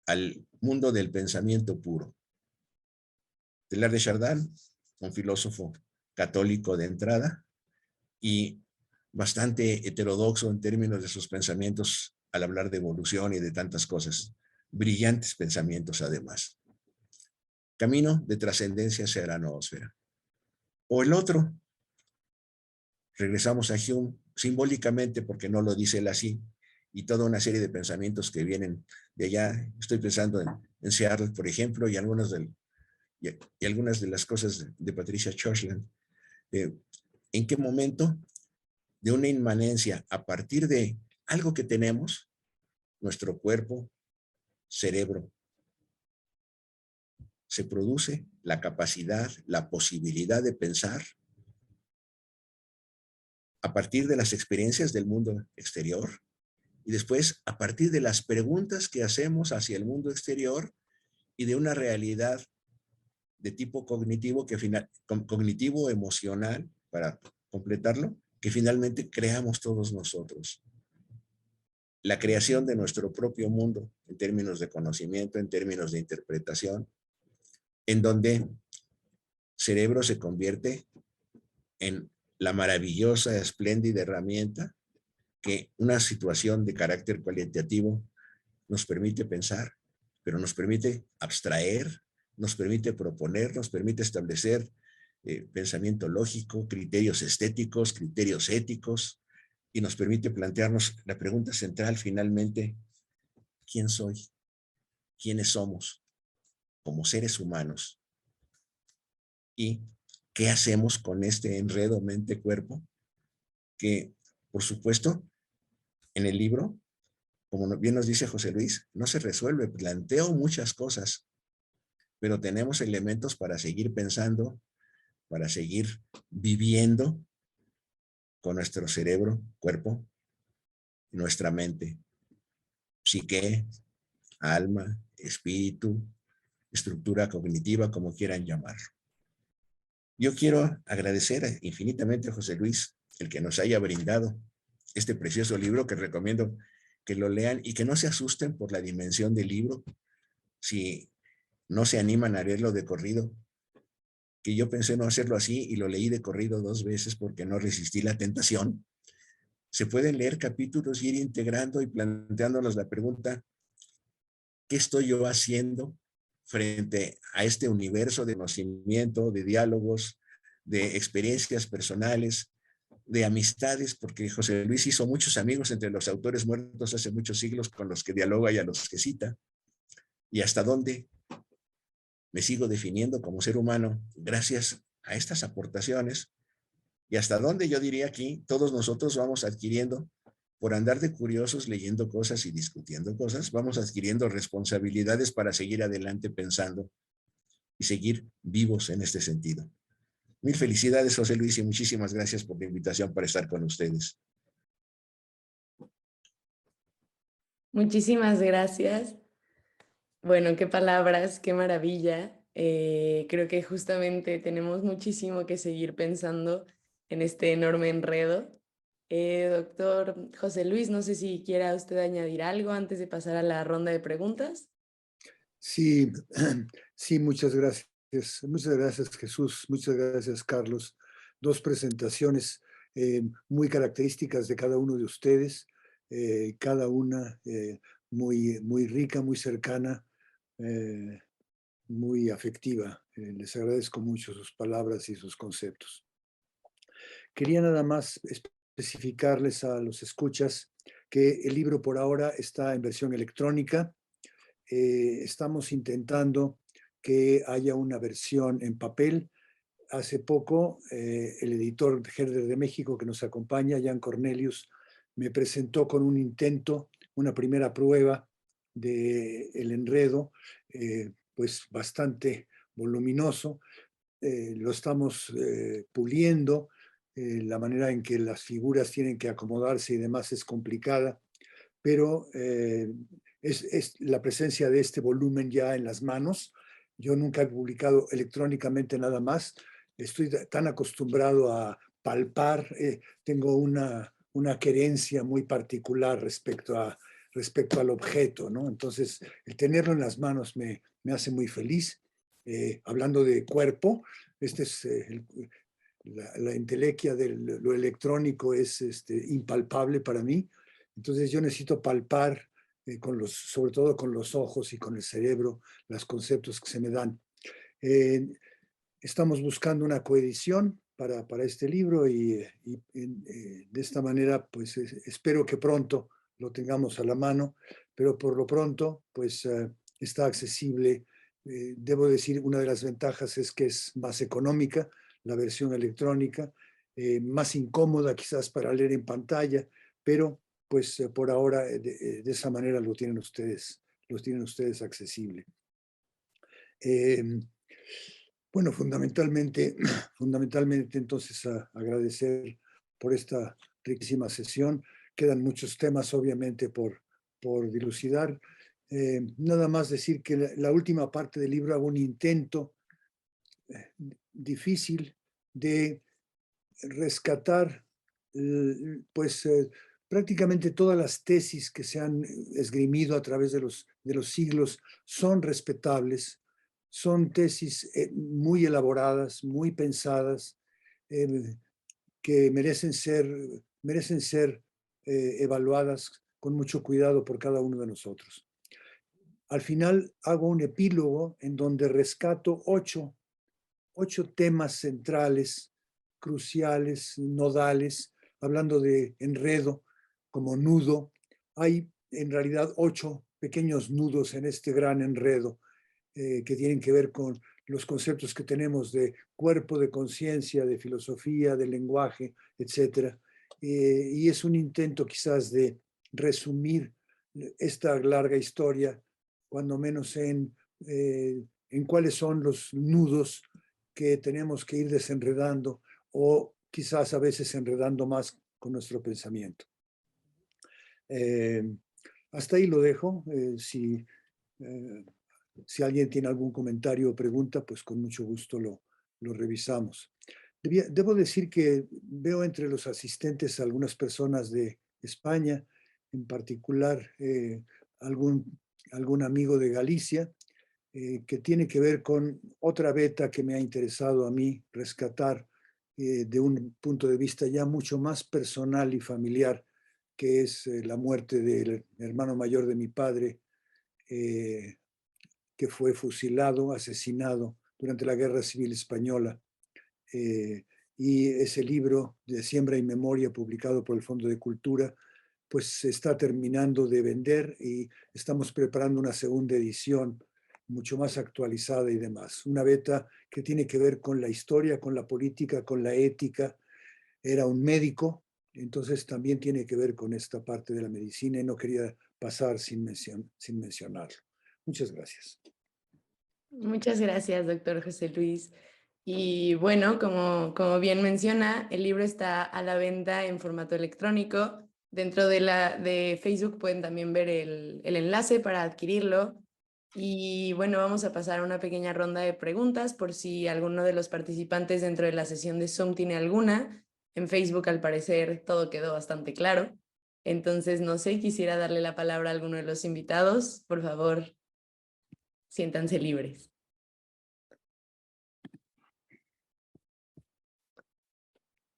S4: al mundo del pensamiento puro. Teilhard de Chardin, un filósofo católico de entrada y bastante heterodoxo en términos de sus pensamientos al hablar de evolución y de tantas cosas. Brillantes pensamientos además. Camino de trascendencia hacia la noósfera. O el otro, regresamos a Hume simbólicamente porque no lo dice él así, y toda una serie de pensamientos que vienen de allá. Estoy pensando en Seattle, por ejemplo, y algunas de las cosas de Patricia Churchland. ¿En qué momento de una inmanencia a partir de algo que tenemos, nuestro cuerpo, cerebro. Se produce la capacidad, la posibilidad de pensar a partir de las experiencias del mundo exterior y después a partir de las preguntas que hacemos hacia el mundo exterior y de una realidad de tipo cognitivo, cognitivo emocional, para completarlo, que finalmente creamos todos nosotros. La creación de nuestro propio mundo en términos de conocimiento, en términos de interpretación, en donde cerebro se convierte en la maravillosa, espléndida herramienta que una situación de carácter cualitativo nos permite pensar, pero nos permite abstraer, nos permite proponer, nos permite establecer pensamiento lógico, criterios estéticos, criterios éticos, y nos permite plantearnos la pregunta central finalmente: ¿quién soy? ¿Quiénes somos como seres humanos? ¿Y qué hacemos con este enredo mente-cuerpo? Que, por supuesto, en el libro, como bien nos dice José Luis, no se resuelve. Planteo muchas cosas, pero tenemos elementos para seguir pensando, para seguir viviendo con nuestro cerebro, cuerpo, nuestra mente, psique, alma, espíritu, estructura cognitiva, como quieran llamarlo. Yo quiero agradecer infinitamente a José Luis el que nos haya brindado este precioso libro, que recomiendo que lo lean y que no se asusten por la dimensión del libro. Si no se animan a leerlo de corrido, que yo pensé no hacerlo así y lo leí de corrido 2 veces porque no resistí la tentación. Se pueden leer capítulos y ir integrando y planteándonos la pregunta: ¿qué estoy yo haciendo frente a este universo de conocimiento, de diálogos, de experiencias personales, de amistades? Porque José Luis hizo muchos amigos entre los autores muertos hace muchos siglos con los que dialoga y a los que cita. ¿Y hasta dónde me sigo definiendo como ser humano gracias a estas aportaciones? Y hasta dónde, yo diría aquí, todos nosotros vamos adquiriendo, por andar de curiosos leyendo cosas y discutiendo cosas, vamos adquiriendo responsabilidades para seguir adelante pensando y seguir vivos en este sentido. Mil felicidades, José Luis, y muchísimas gracias por la invitación para estar con ustedes.
S1: Muchísimas gracias. Bueno, qué palabras, qué maravilla. Creo que justamente tenemos muchísimo que seguir pensando en este enorme enredo. Doctor José Luis, no sé si quiera usted añadir algo antes de pasar a la ronda de preguntas.
S2: Sí, sí, muchas gracias. Muchas gracias, Jesús. Muchas gracias, Carlos. 2 presentaciones muy características de cada uno de ustedes, cada una muy, muy rica, muy cercana, muy afectiva. Les agradezco mucho sus palabras y sus conceptos. Quería nada más especificarles a los escuchas que el libro por ahora está en versión electrónica. Estamos intentando que haya una versión en papel. Hace poco, el editor Herder de México que nos acompaña, Jan Cornelius, me presentó con un intento, una primera prueba del enredo, pues bastante voluminoso. Lo estamos puliendo. La manera en que las figuras tienen que acomodarse y demás es complicada, pero es la presencia de este volumen ya en las manos. Yo nunca he publicado electrónicamente nada más. Estoy tan acostumbrado a palpar, tengo una querencia muy particular respecto al objeto, ¿no? Entonces, el tenerlo en las manos me hace muy feliz. Hablando de cuerpo, este es la entelequia de lo electrónico es impalpable para mí. Entonces yo necesito palpar sobre todo con los ojos y con el cerebro, los conceptos que se me dan. Estamos buscando una coedición para este libro y de esta manera pues espero que pronto lo tengamos a la mano, pero por lo pronto pues está accesible. Debo decir, una de las ventajas es que es más económica la versión electrónica. más incómoda quizás para leer en pantalla, pero pues por ahora de esa manera los tienen ustedes accesible. Bueno, fundamentalmente entonces agradecer por esta riquísima sesión. Quedan muchos temas obviamente por dilucidar. Nada más decir que la última parte del libro hago un intento difícil de rescatar pues prácticamente todas las tesis que se han esgrimido a través de los siglos son respetables, son tesis muy elaboradas, muy pensadas, que merecen ser evaluadas con mucho cuidado por cada uno de nosotros. Al final hago un epílogo en donde rescato ocho temas centrales, cruciales, nodales, hablando de enredo como nudo. Hay en realidad 8 pequeños nudos en este gran enredo que tienen que ver con los conceptos que tenemos de cuerpo, de conciencia, de filosofía, de lenguaje, etc. Y es un intento quizás de resumir esta larga historia, cuando menos en cuáles son los nudos que tenemos que ir desenredando o quizás a veces enredando más con nuestro pensamiento. Hasta ahí lo dejo. Si alguien tiene algún comentario o pregunta, pues con mucho gusto lo revisamos. Debo decir que veo entre los asistentes algunas personas de España, en particular algún amigo de Galicia, que tiene que ver con otra beta que me ha interesado a mí rescatar de un punto de vista ya mucho más personal y familiar, que es la muerte del hermano mayor de mi padre, que fue fusilado, asesinado durante la Guerra Civil Española. Y ese libro de Siembra y Memoria, publicado por el Fondo de Cultura, pues se está terminando de vender y estamos preparando una segunda edición mucho más actualizada y demás. Una beta que tiene que ver con la historia, con la política, con la ética. Era un médico, entonces también tiene que ver con esta parte de la medicina y no quería pasar sin mencionarlo. Muchas gracias.
S1: Muchas gracias, doctor José Luis. Y bueno, como bien menciona, el libro está a la venta en formato electrónico. Dentro de Facebook pueden también ver el enlace para adquirirlo. Y bueno, vamos a pasar a una pequeña ronda de preguntas por si alguno de los participantes dentro de la sesión de Zoom tiene alguna. En Facebook, al parecer, todo quedó bastante claro. Entonces, no sé, quisiera darle la palabra a alguno de los invitados. Por favor, siéntanse libres.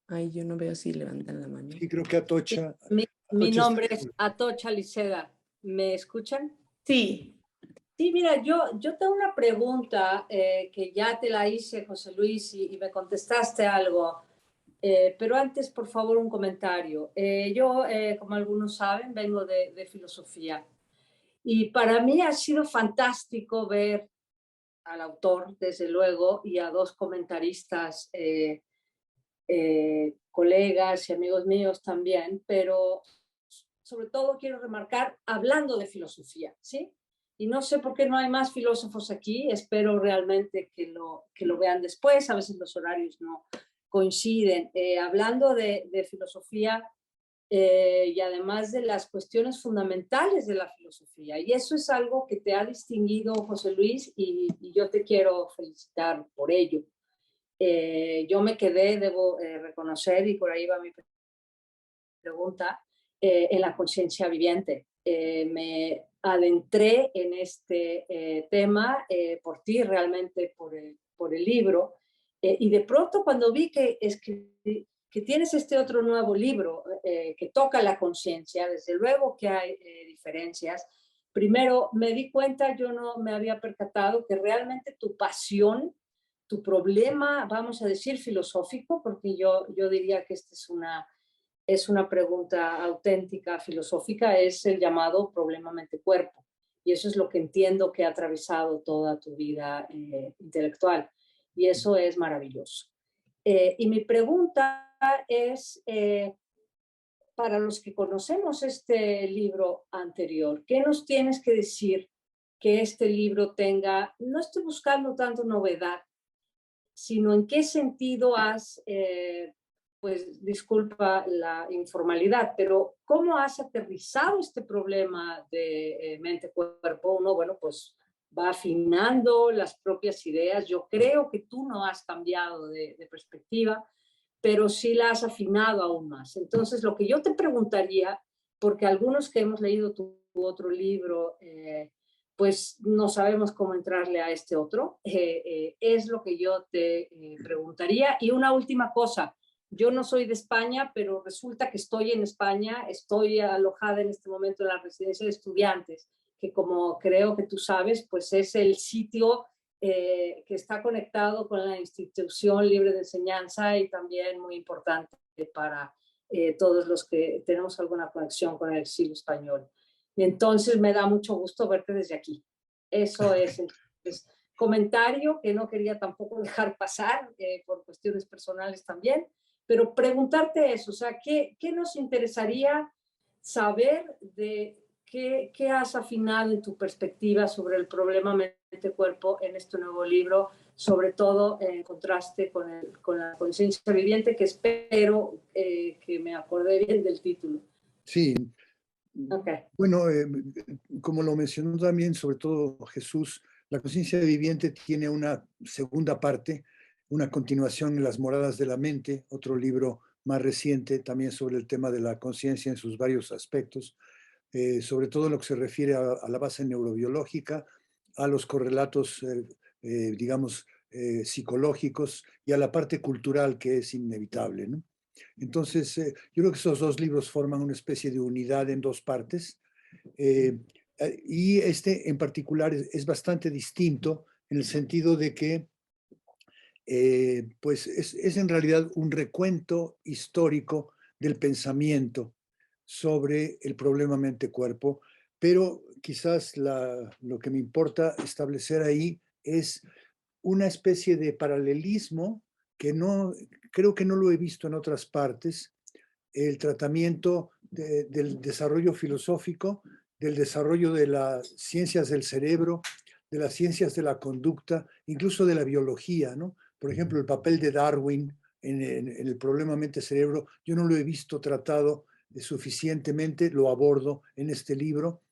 S1: Ay, yo no veo si levantan la mano.
S2: Sí, creo que Atocha.
S5: Mi nombre es Atocha Liceda. ¿Me escuchan?
S1: Sí.
S5: Sí, mira, yo tengo una pregunta que ya te la hice, José Luis, y me contestaste algo. Pero antes, por favor, un comentario. Yo, como algunos saben, vengo de filosofía. Y para mí ha sido fantástico ver al autor, desde luego, y a dos comentaristas, colegas y amigos míos también, pero sobre todo quiero remarcar hablando de filosofía, ¿sí? Y no sé por qué no hay más filósofos aquí, espero realmente que lo vean después, a veces los horarios no coinciden. Hablando de filosofía y además de las cuestiones fundamentales de la filosofía, y eso es algo que te ha distinguido, José Luis, y yo te quiero felicitar por ello. Yo me quedé, debo reconocer, y por ahí va mi pregunta, en la conciencia viviente. Me adentré en este tema por ti, realmente por el libro, y de pronto cuando vi que tienes este otro nuevo libro que toca la conciencia, desde luego que hay diferencias. Primero me di cuenta, yo no me había percatado que realmente tu pasión, tu problema, vamos a decir filosófico, porque yo diría que esta es una pregunta auténtica, filosófica, es el llamado problema mente-cuerpo. Y eso es lo que entiendo que ha atravesado toda tu vida intelectual. Y eso es maravilloso. Y mi pregunta es, para los que conocemos este libro anterior, ¿qué nos tienes que decir que este libro tenga? No estoy buscando tanto novedad, sino en qué sentido has, pues disculpa la informalidad, pero ¿cómo has aterrizado este problema de mente-cuerpo? Uno, bueno, pues va afinando las propias ideas. Yo creo que tú no has cambiado de perspectiva, pero sí la has afinado aún más. Entonces, lo que yo te preguntaría, porque algunos que hemos leído tu otro libro, pues no sabemos cómo entrarle a este otro, es lo que yo te preguntaría. Y una última cosa, yo no soy de España, pero resulta que estoy en España, estoy alojada en este momento en la residencia de estudiantes, que como creo que tú sabes, pues es el sitio que está conectado con la institución libre de enseñanza y también muy importante para todos los que tenemos alguna conexión con el exilio español. Y entonces me da mucho gusto verte desde aquí. Eso es el comentario que no quería tampoco dejar pasar por cuestiones personales también, pero preguntarte eso, o sea, ¿qué nos interesaría saber de qué has afinado en tu perspectiva sobre el problema mente-cuerpo en este nuevo libro, sobre todo en contraste con la conciencia viviente, que espero que me acordé bien del título?
S2: Sí,
S5: Okay.
S2: bueno, como lo mencionó también, sobre todo Jesús, la conciencia viviente tiene una segunda parte, una continuación en Las moradas de la mente, otro libro más reciente también sobre el tema de la conciencia en sus varios aspectos, sobre todo en lo que se refiere a la base neurobiológica, a los correlatos, digamos, psicológicos y a la parte cultural que es inevitable, ¿no? Entonces, yo creo que esos dos libros forman una especie de unidad en dos partes, y este en particular es bastante distinto en el sentido de que pues es en realidad un recuento histórico del pensamiento sobre el problema mente-cuerpo, pero quizás lo que me importa establecer ahí es una especie de paralelismo que no, creo que no lo he visto en otras partes, el tratamiento del desarrollo filosófico, del desarrollo de las ciencias del cerebro, de las ciencias de la conducta, incluso de la biología, ¿no? Por ejemplo, el papel de Darwin en el problema mente-cerebro, yo no lo he visto tratado suficientemente, lo abordo en este libro.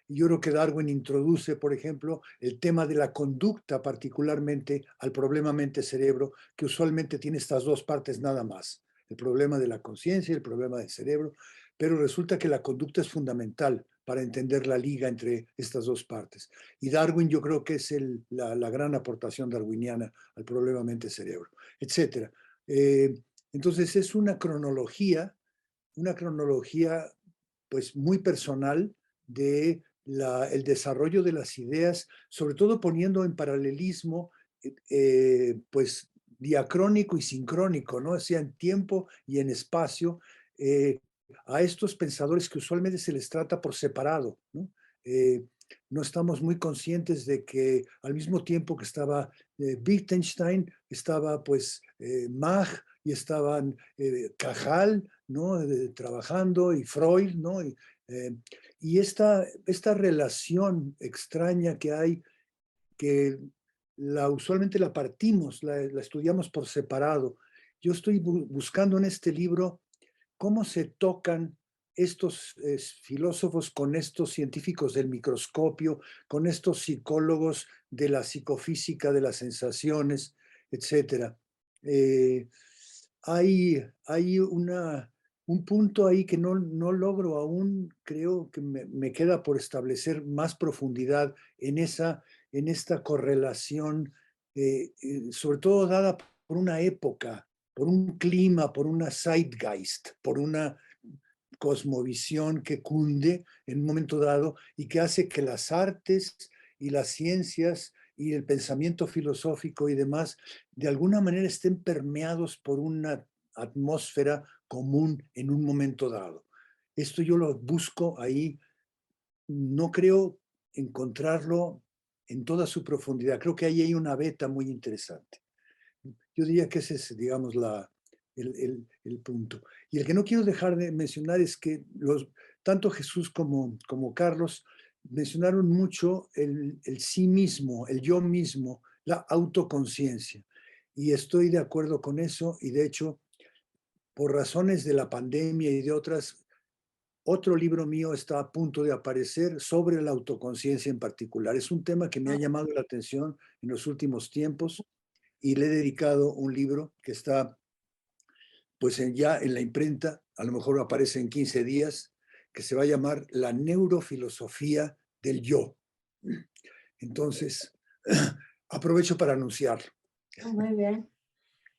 S2: Y yo creo que Darwin introduce, por ejemplo, el tema de la conducta particularmente al problema mente-cerebro, que usualmente tiene estas dos partes nada más, el problema de la conciencia y el problema del cerebro, pero resulta que la conducta es fundamental para entender la liga entre estas dos partes. Y Darwin yo creo que es la gran aportación darwiniana al problema mente-cerebro, etc. Entonces es una cronología pues muy personal de el desarrollo de las ideas, sobre todo poniendo en paralelismo pues diacrónico y sincrónico, ¿no? O sea, en tiempo y en espacio, a estos pensadores que usualmente se les trata por separado, ¿no? No estamos muy conscientes de que al mismo tiempo que estaba Wittgenstein, estaba pues Mach y estaban Cajal, ¿no? Trabajando, y Freud, ¿no? Y esta relación extraña que hay, que usualmente la partimos, la estudiamos por separado. Yo estoy buscando en este libro cómo se tocan estos filósofos con estos científicos del microscopio, con estos psicólogos de la psicofísica de las sensaciones, etc. Hay un punto ahí que no logro aún, creo que me queda por establecer más profundidad en esta correlación, sobre todo dada por una época, por un clima, por una zeitgeist, por una cosmovisión que cunde en un momento dado y que hace que las artes y las ciencias y el pensamiento filosófico y demás de alguna manera estén permeados por una atmósfera común en un momento dado. Esto yo lo busco ahí, no creo encontrarlo en toda su profundidad, creo que ahí hay una beta muy interesante. Yo diría que esa es, digamos, el punto. Y el que no quiero dejar de mencionar es que tanto Jesús como Carlos mencionaron mucho el sí mismo, el yo mismo, la autoconciencia. Y estoy de acuerdo con eso, y de hecho, por razones de la pandemia y de otras, otro libro mío está a punto de aparecer sobre la autoconciencia en particular. Es un tema que me ha llamado la atención en los últimos tiempos y le he dedicado un libro que está pues ya en la imprenta, a lo mejor aparece en 15 días, que se va a llamar La neurofilosofía del yo. Entonces, aprovecho para anunciarlo.
S5: Muy bien.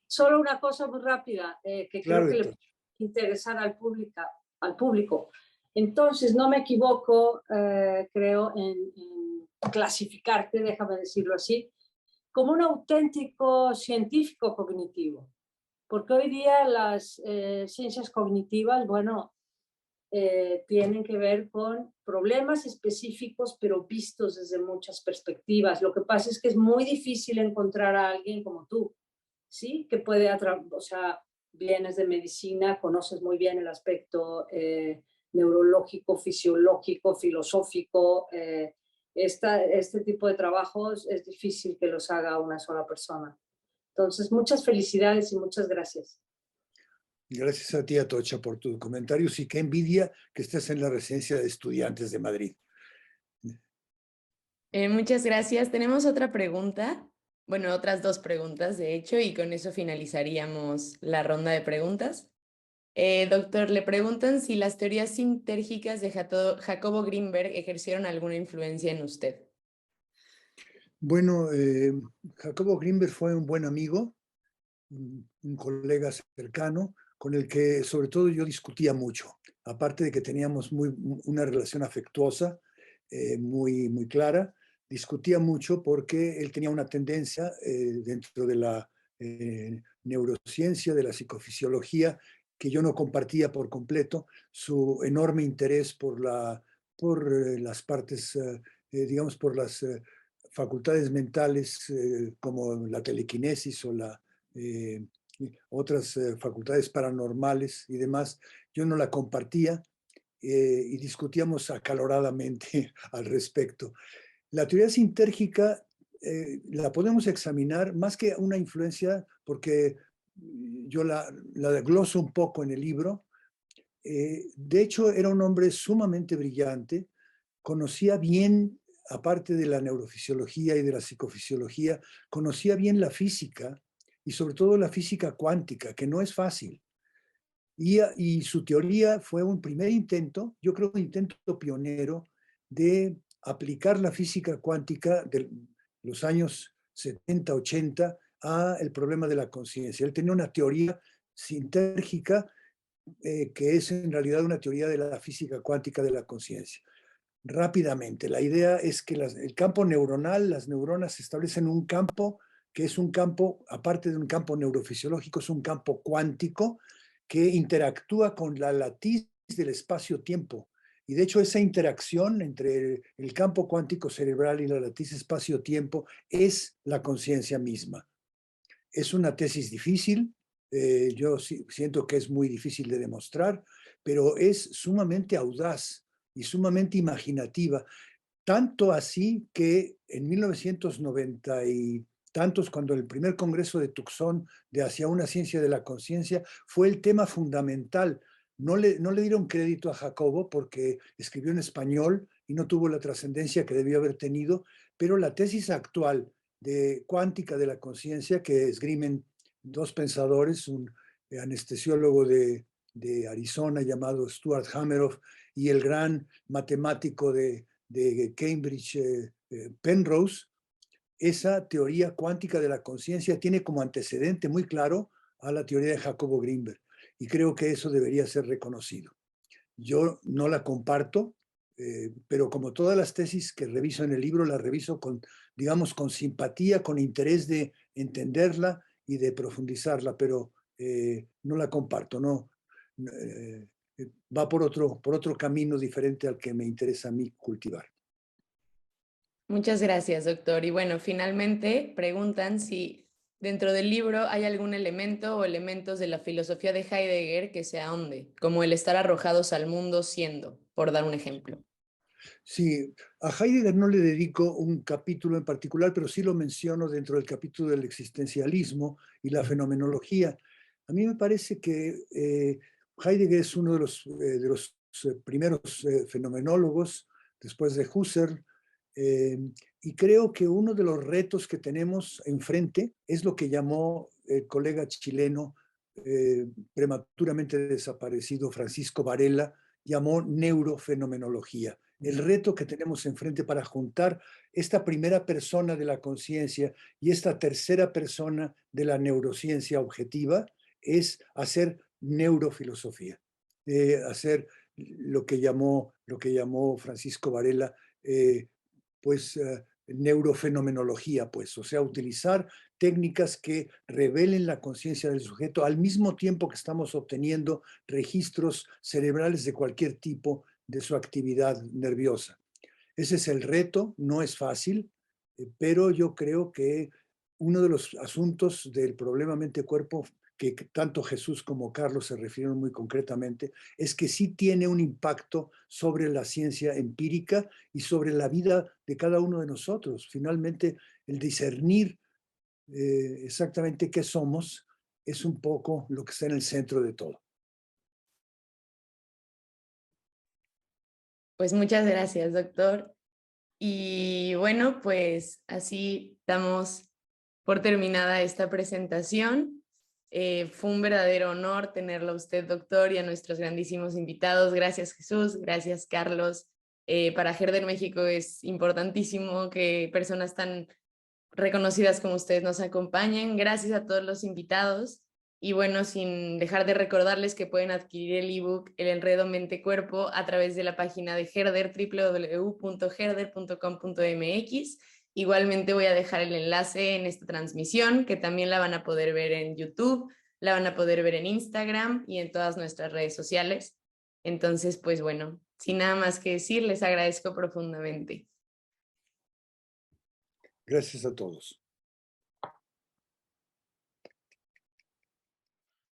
S5: Solo una cosa muy rápida que
S2: Claro,
S5: creo que le puede interesar al público. Entonces, no me equivoco, creo, en clasificarte, déjame decirlo así, como un auténtico científico cognitivo. Porque hoy día las ciencias cognitivas, bueno, tienen que ver con problemas específicos, pero vistos desde muchas perspectivas. Lo que pasa es que es muy difícil encontrar a alguien como tú, ¿sí? Que puede, o sea, vienes de medicina, conoces muy bien el aspecto neurológico, fisiológico, filosófico. Este tipo de trabajos es difícil que los haga una sola persona. Entonces, muchas felicidades y muchas gracias.
S2: Gracias a ti, Atocha, por tus comentarios y qué envidia que estés en la residencia de estudiantes de Madrid.
S1: Muchas gracias. Tenemos otra pregunta. Bueno, otras dos preguntas, de hecho, y con eso finalizaríamos la ronda de preguntas. Doctor, le preguntan si las teorías sintérgicas de Jacobo Greenberg ejercieron alguna influencia en usted.
S2: Bueno, Jacobo Greenberg fue un buen amigo, un colega cercano, con el que sobre todo yo discutía mucho, aparte de que teníamos una relación afectuosa muy clara, discutía mucho porque él tenía una tendencia dentro de la neurociencia, de la psicofisiología, que yo no compartía por completo, su enorme interés por las partes, digamos, por las facultades mentales como la telequinesis o otras facultades paranormales y demás. Yo no la compartía y discutíamos acaloradamente al respecto. La teoría sintérgica la podemos examinar más que una influencia, porque yo la desgloso un poco en el libro. De hecho, era un hombre sumamente brillante, conocía bien, aparte de la neurofisiología y de la psicofisiología, conocía bien la física y sobre todo la física cuántica, que no es fácil. Y su teoría fue un primer intento, yo creo un intento pionero, de aplicar la física cuántica de los años 70, 80 a el problema de la conciencia. Él tenía una teoría sintérgica que es en realidad una teoría de la física cuántica de la conciencia. Rápidamente, la idea es que el campo neuronal, las neuronas establecen un campo que es un campo, aparte de un campo neurofisiológico, es un campo cuántico que interactúa con la latiz del espacio-tiempo. Y de hecho esa interacción entre el campo cuántico cerebral y la latiz espacio-tiempo es la conciencia misma. Es una tesis difícil, yo siento que es muy difícil de demostrar, pero es sumamente audaz y sumamente imaginativa, tanto así que en 1990 y tantos, cuando el primer congreso de Tucson de Hacia una ciencia de la conciencia fue el tema fundamental. No le dieron crédito a Jacobo porque escribió en español y no tuvo la trascendencia que debió haber tenido, pero la tesis actual de cuántica de la conciencia que esgrimen dos pensadores, un anestesiólogo de Arizona llamado Stuart Hameroff y el gran matemático de Cambridge, Penrose, esa teoría cuántica de la conciencia tiene como antecedente muy claro a la teoría de Jacobo Greenberg y creo que eso debería ser reconocido. Yo no la comparto, pero como todas las tesis que reviso en el libro, las reviso con, digamos, con simpatía, con interés de entenderla y de profundizarla, pero no la comparto, no. Va por otro camino diferente al que me interesa a mí cultivar.
S1: Muchas gracias, doctor. Y bueno, finalmente preguntan si dentro del libro hay algún elemento o elementos de la filosofía de Heidegger que se ahonde, como el estar arrojados al mundo siendo, por dar un ejemplo.
S2: Sí, a Heidegger no le dedico un capítulo en particular, pero sí lo menciono dentro del capítulo del existencialismo y la fenomenología. A mí me parece que Heidegger es uno de los primeros fenomenólogos, después de Husserl, y creo que uno de los retos que tenemos enfrente es lo que llamó el colega chileno prematuramente desaparecido, Francisco Varela, llamó neurofenomenología. El reto que tenemos enfrente para juntar esta primera persona de la conciencia y esta tercera persona de la neurociencia objetiva es hacer neurofilosofía, hacer lo que llamó Francisco Varela, neurofenomenología, pues, o sea, utilizar técnicas que revelen la conciencia del sujeto al mismo tiempo que estamos obteniendo registros cerebrales de cualquier tipo de su actividad nerviosa. Ese es el reto, no es fácil, pero yo creo que uno de los asuntos del problema mente-cuerpo que tanto Jesús como Carlos se refirieron muy concretamente, es que sí tiene un impacto sobre la ciencia empírica y sobre la vida de cada uno de nosotros. Finalmente, el discernir exactamente qué somos es un poco lo que está en el centro de todo.
S1: Pues muchas gracias, doctor. Y bueno, pues así damos por terminada esta presentación. Fue un verdadero honor tenerlo a usted, doctor, y a nuestros grandísimos invitados. Gracias, Jesús. Gracias, Carlos. Para Herder México es importantísimo que personas tan reconocidas como ustedes nos acompañen. Gracias a todos los invitados. Y bueno, sin dejar de recordarles que pueden adquirir el ebook El Enredo Mente-Cuerpo a través de la página de Herder, www.herder.com.mx. Igualmente voy a dejar el enlace en esta transmisión, que también la van a poder ver en YouTube, la van a poder ver en Instagram y en todas nuestras redes sociales. Entonces, pues bueno, sin nada más que decir, les agradezco profundamente.
S2: Gracias a todos.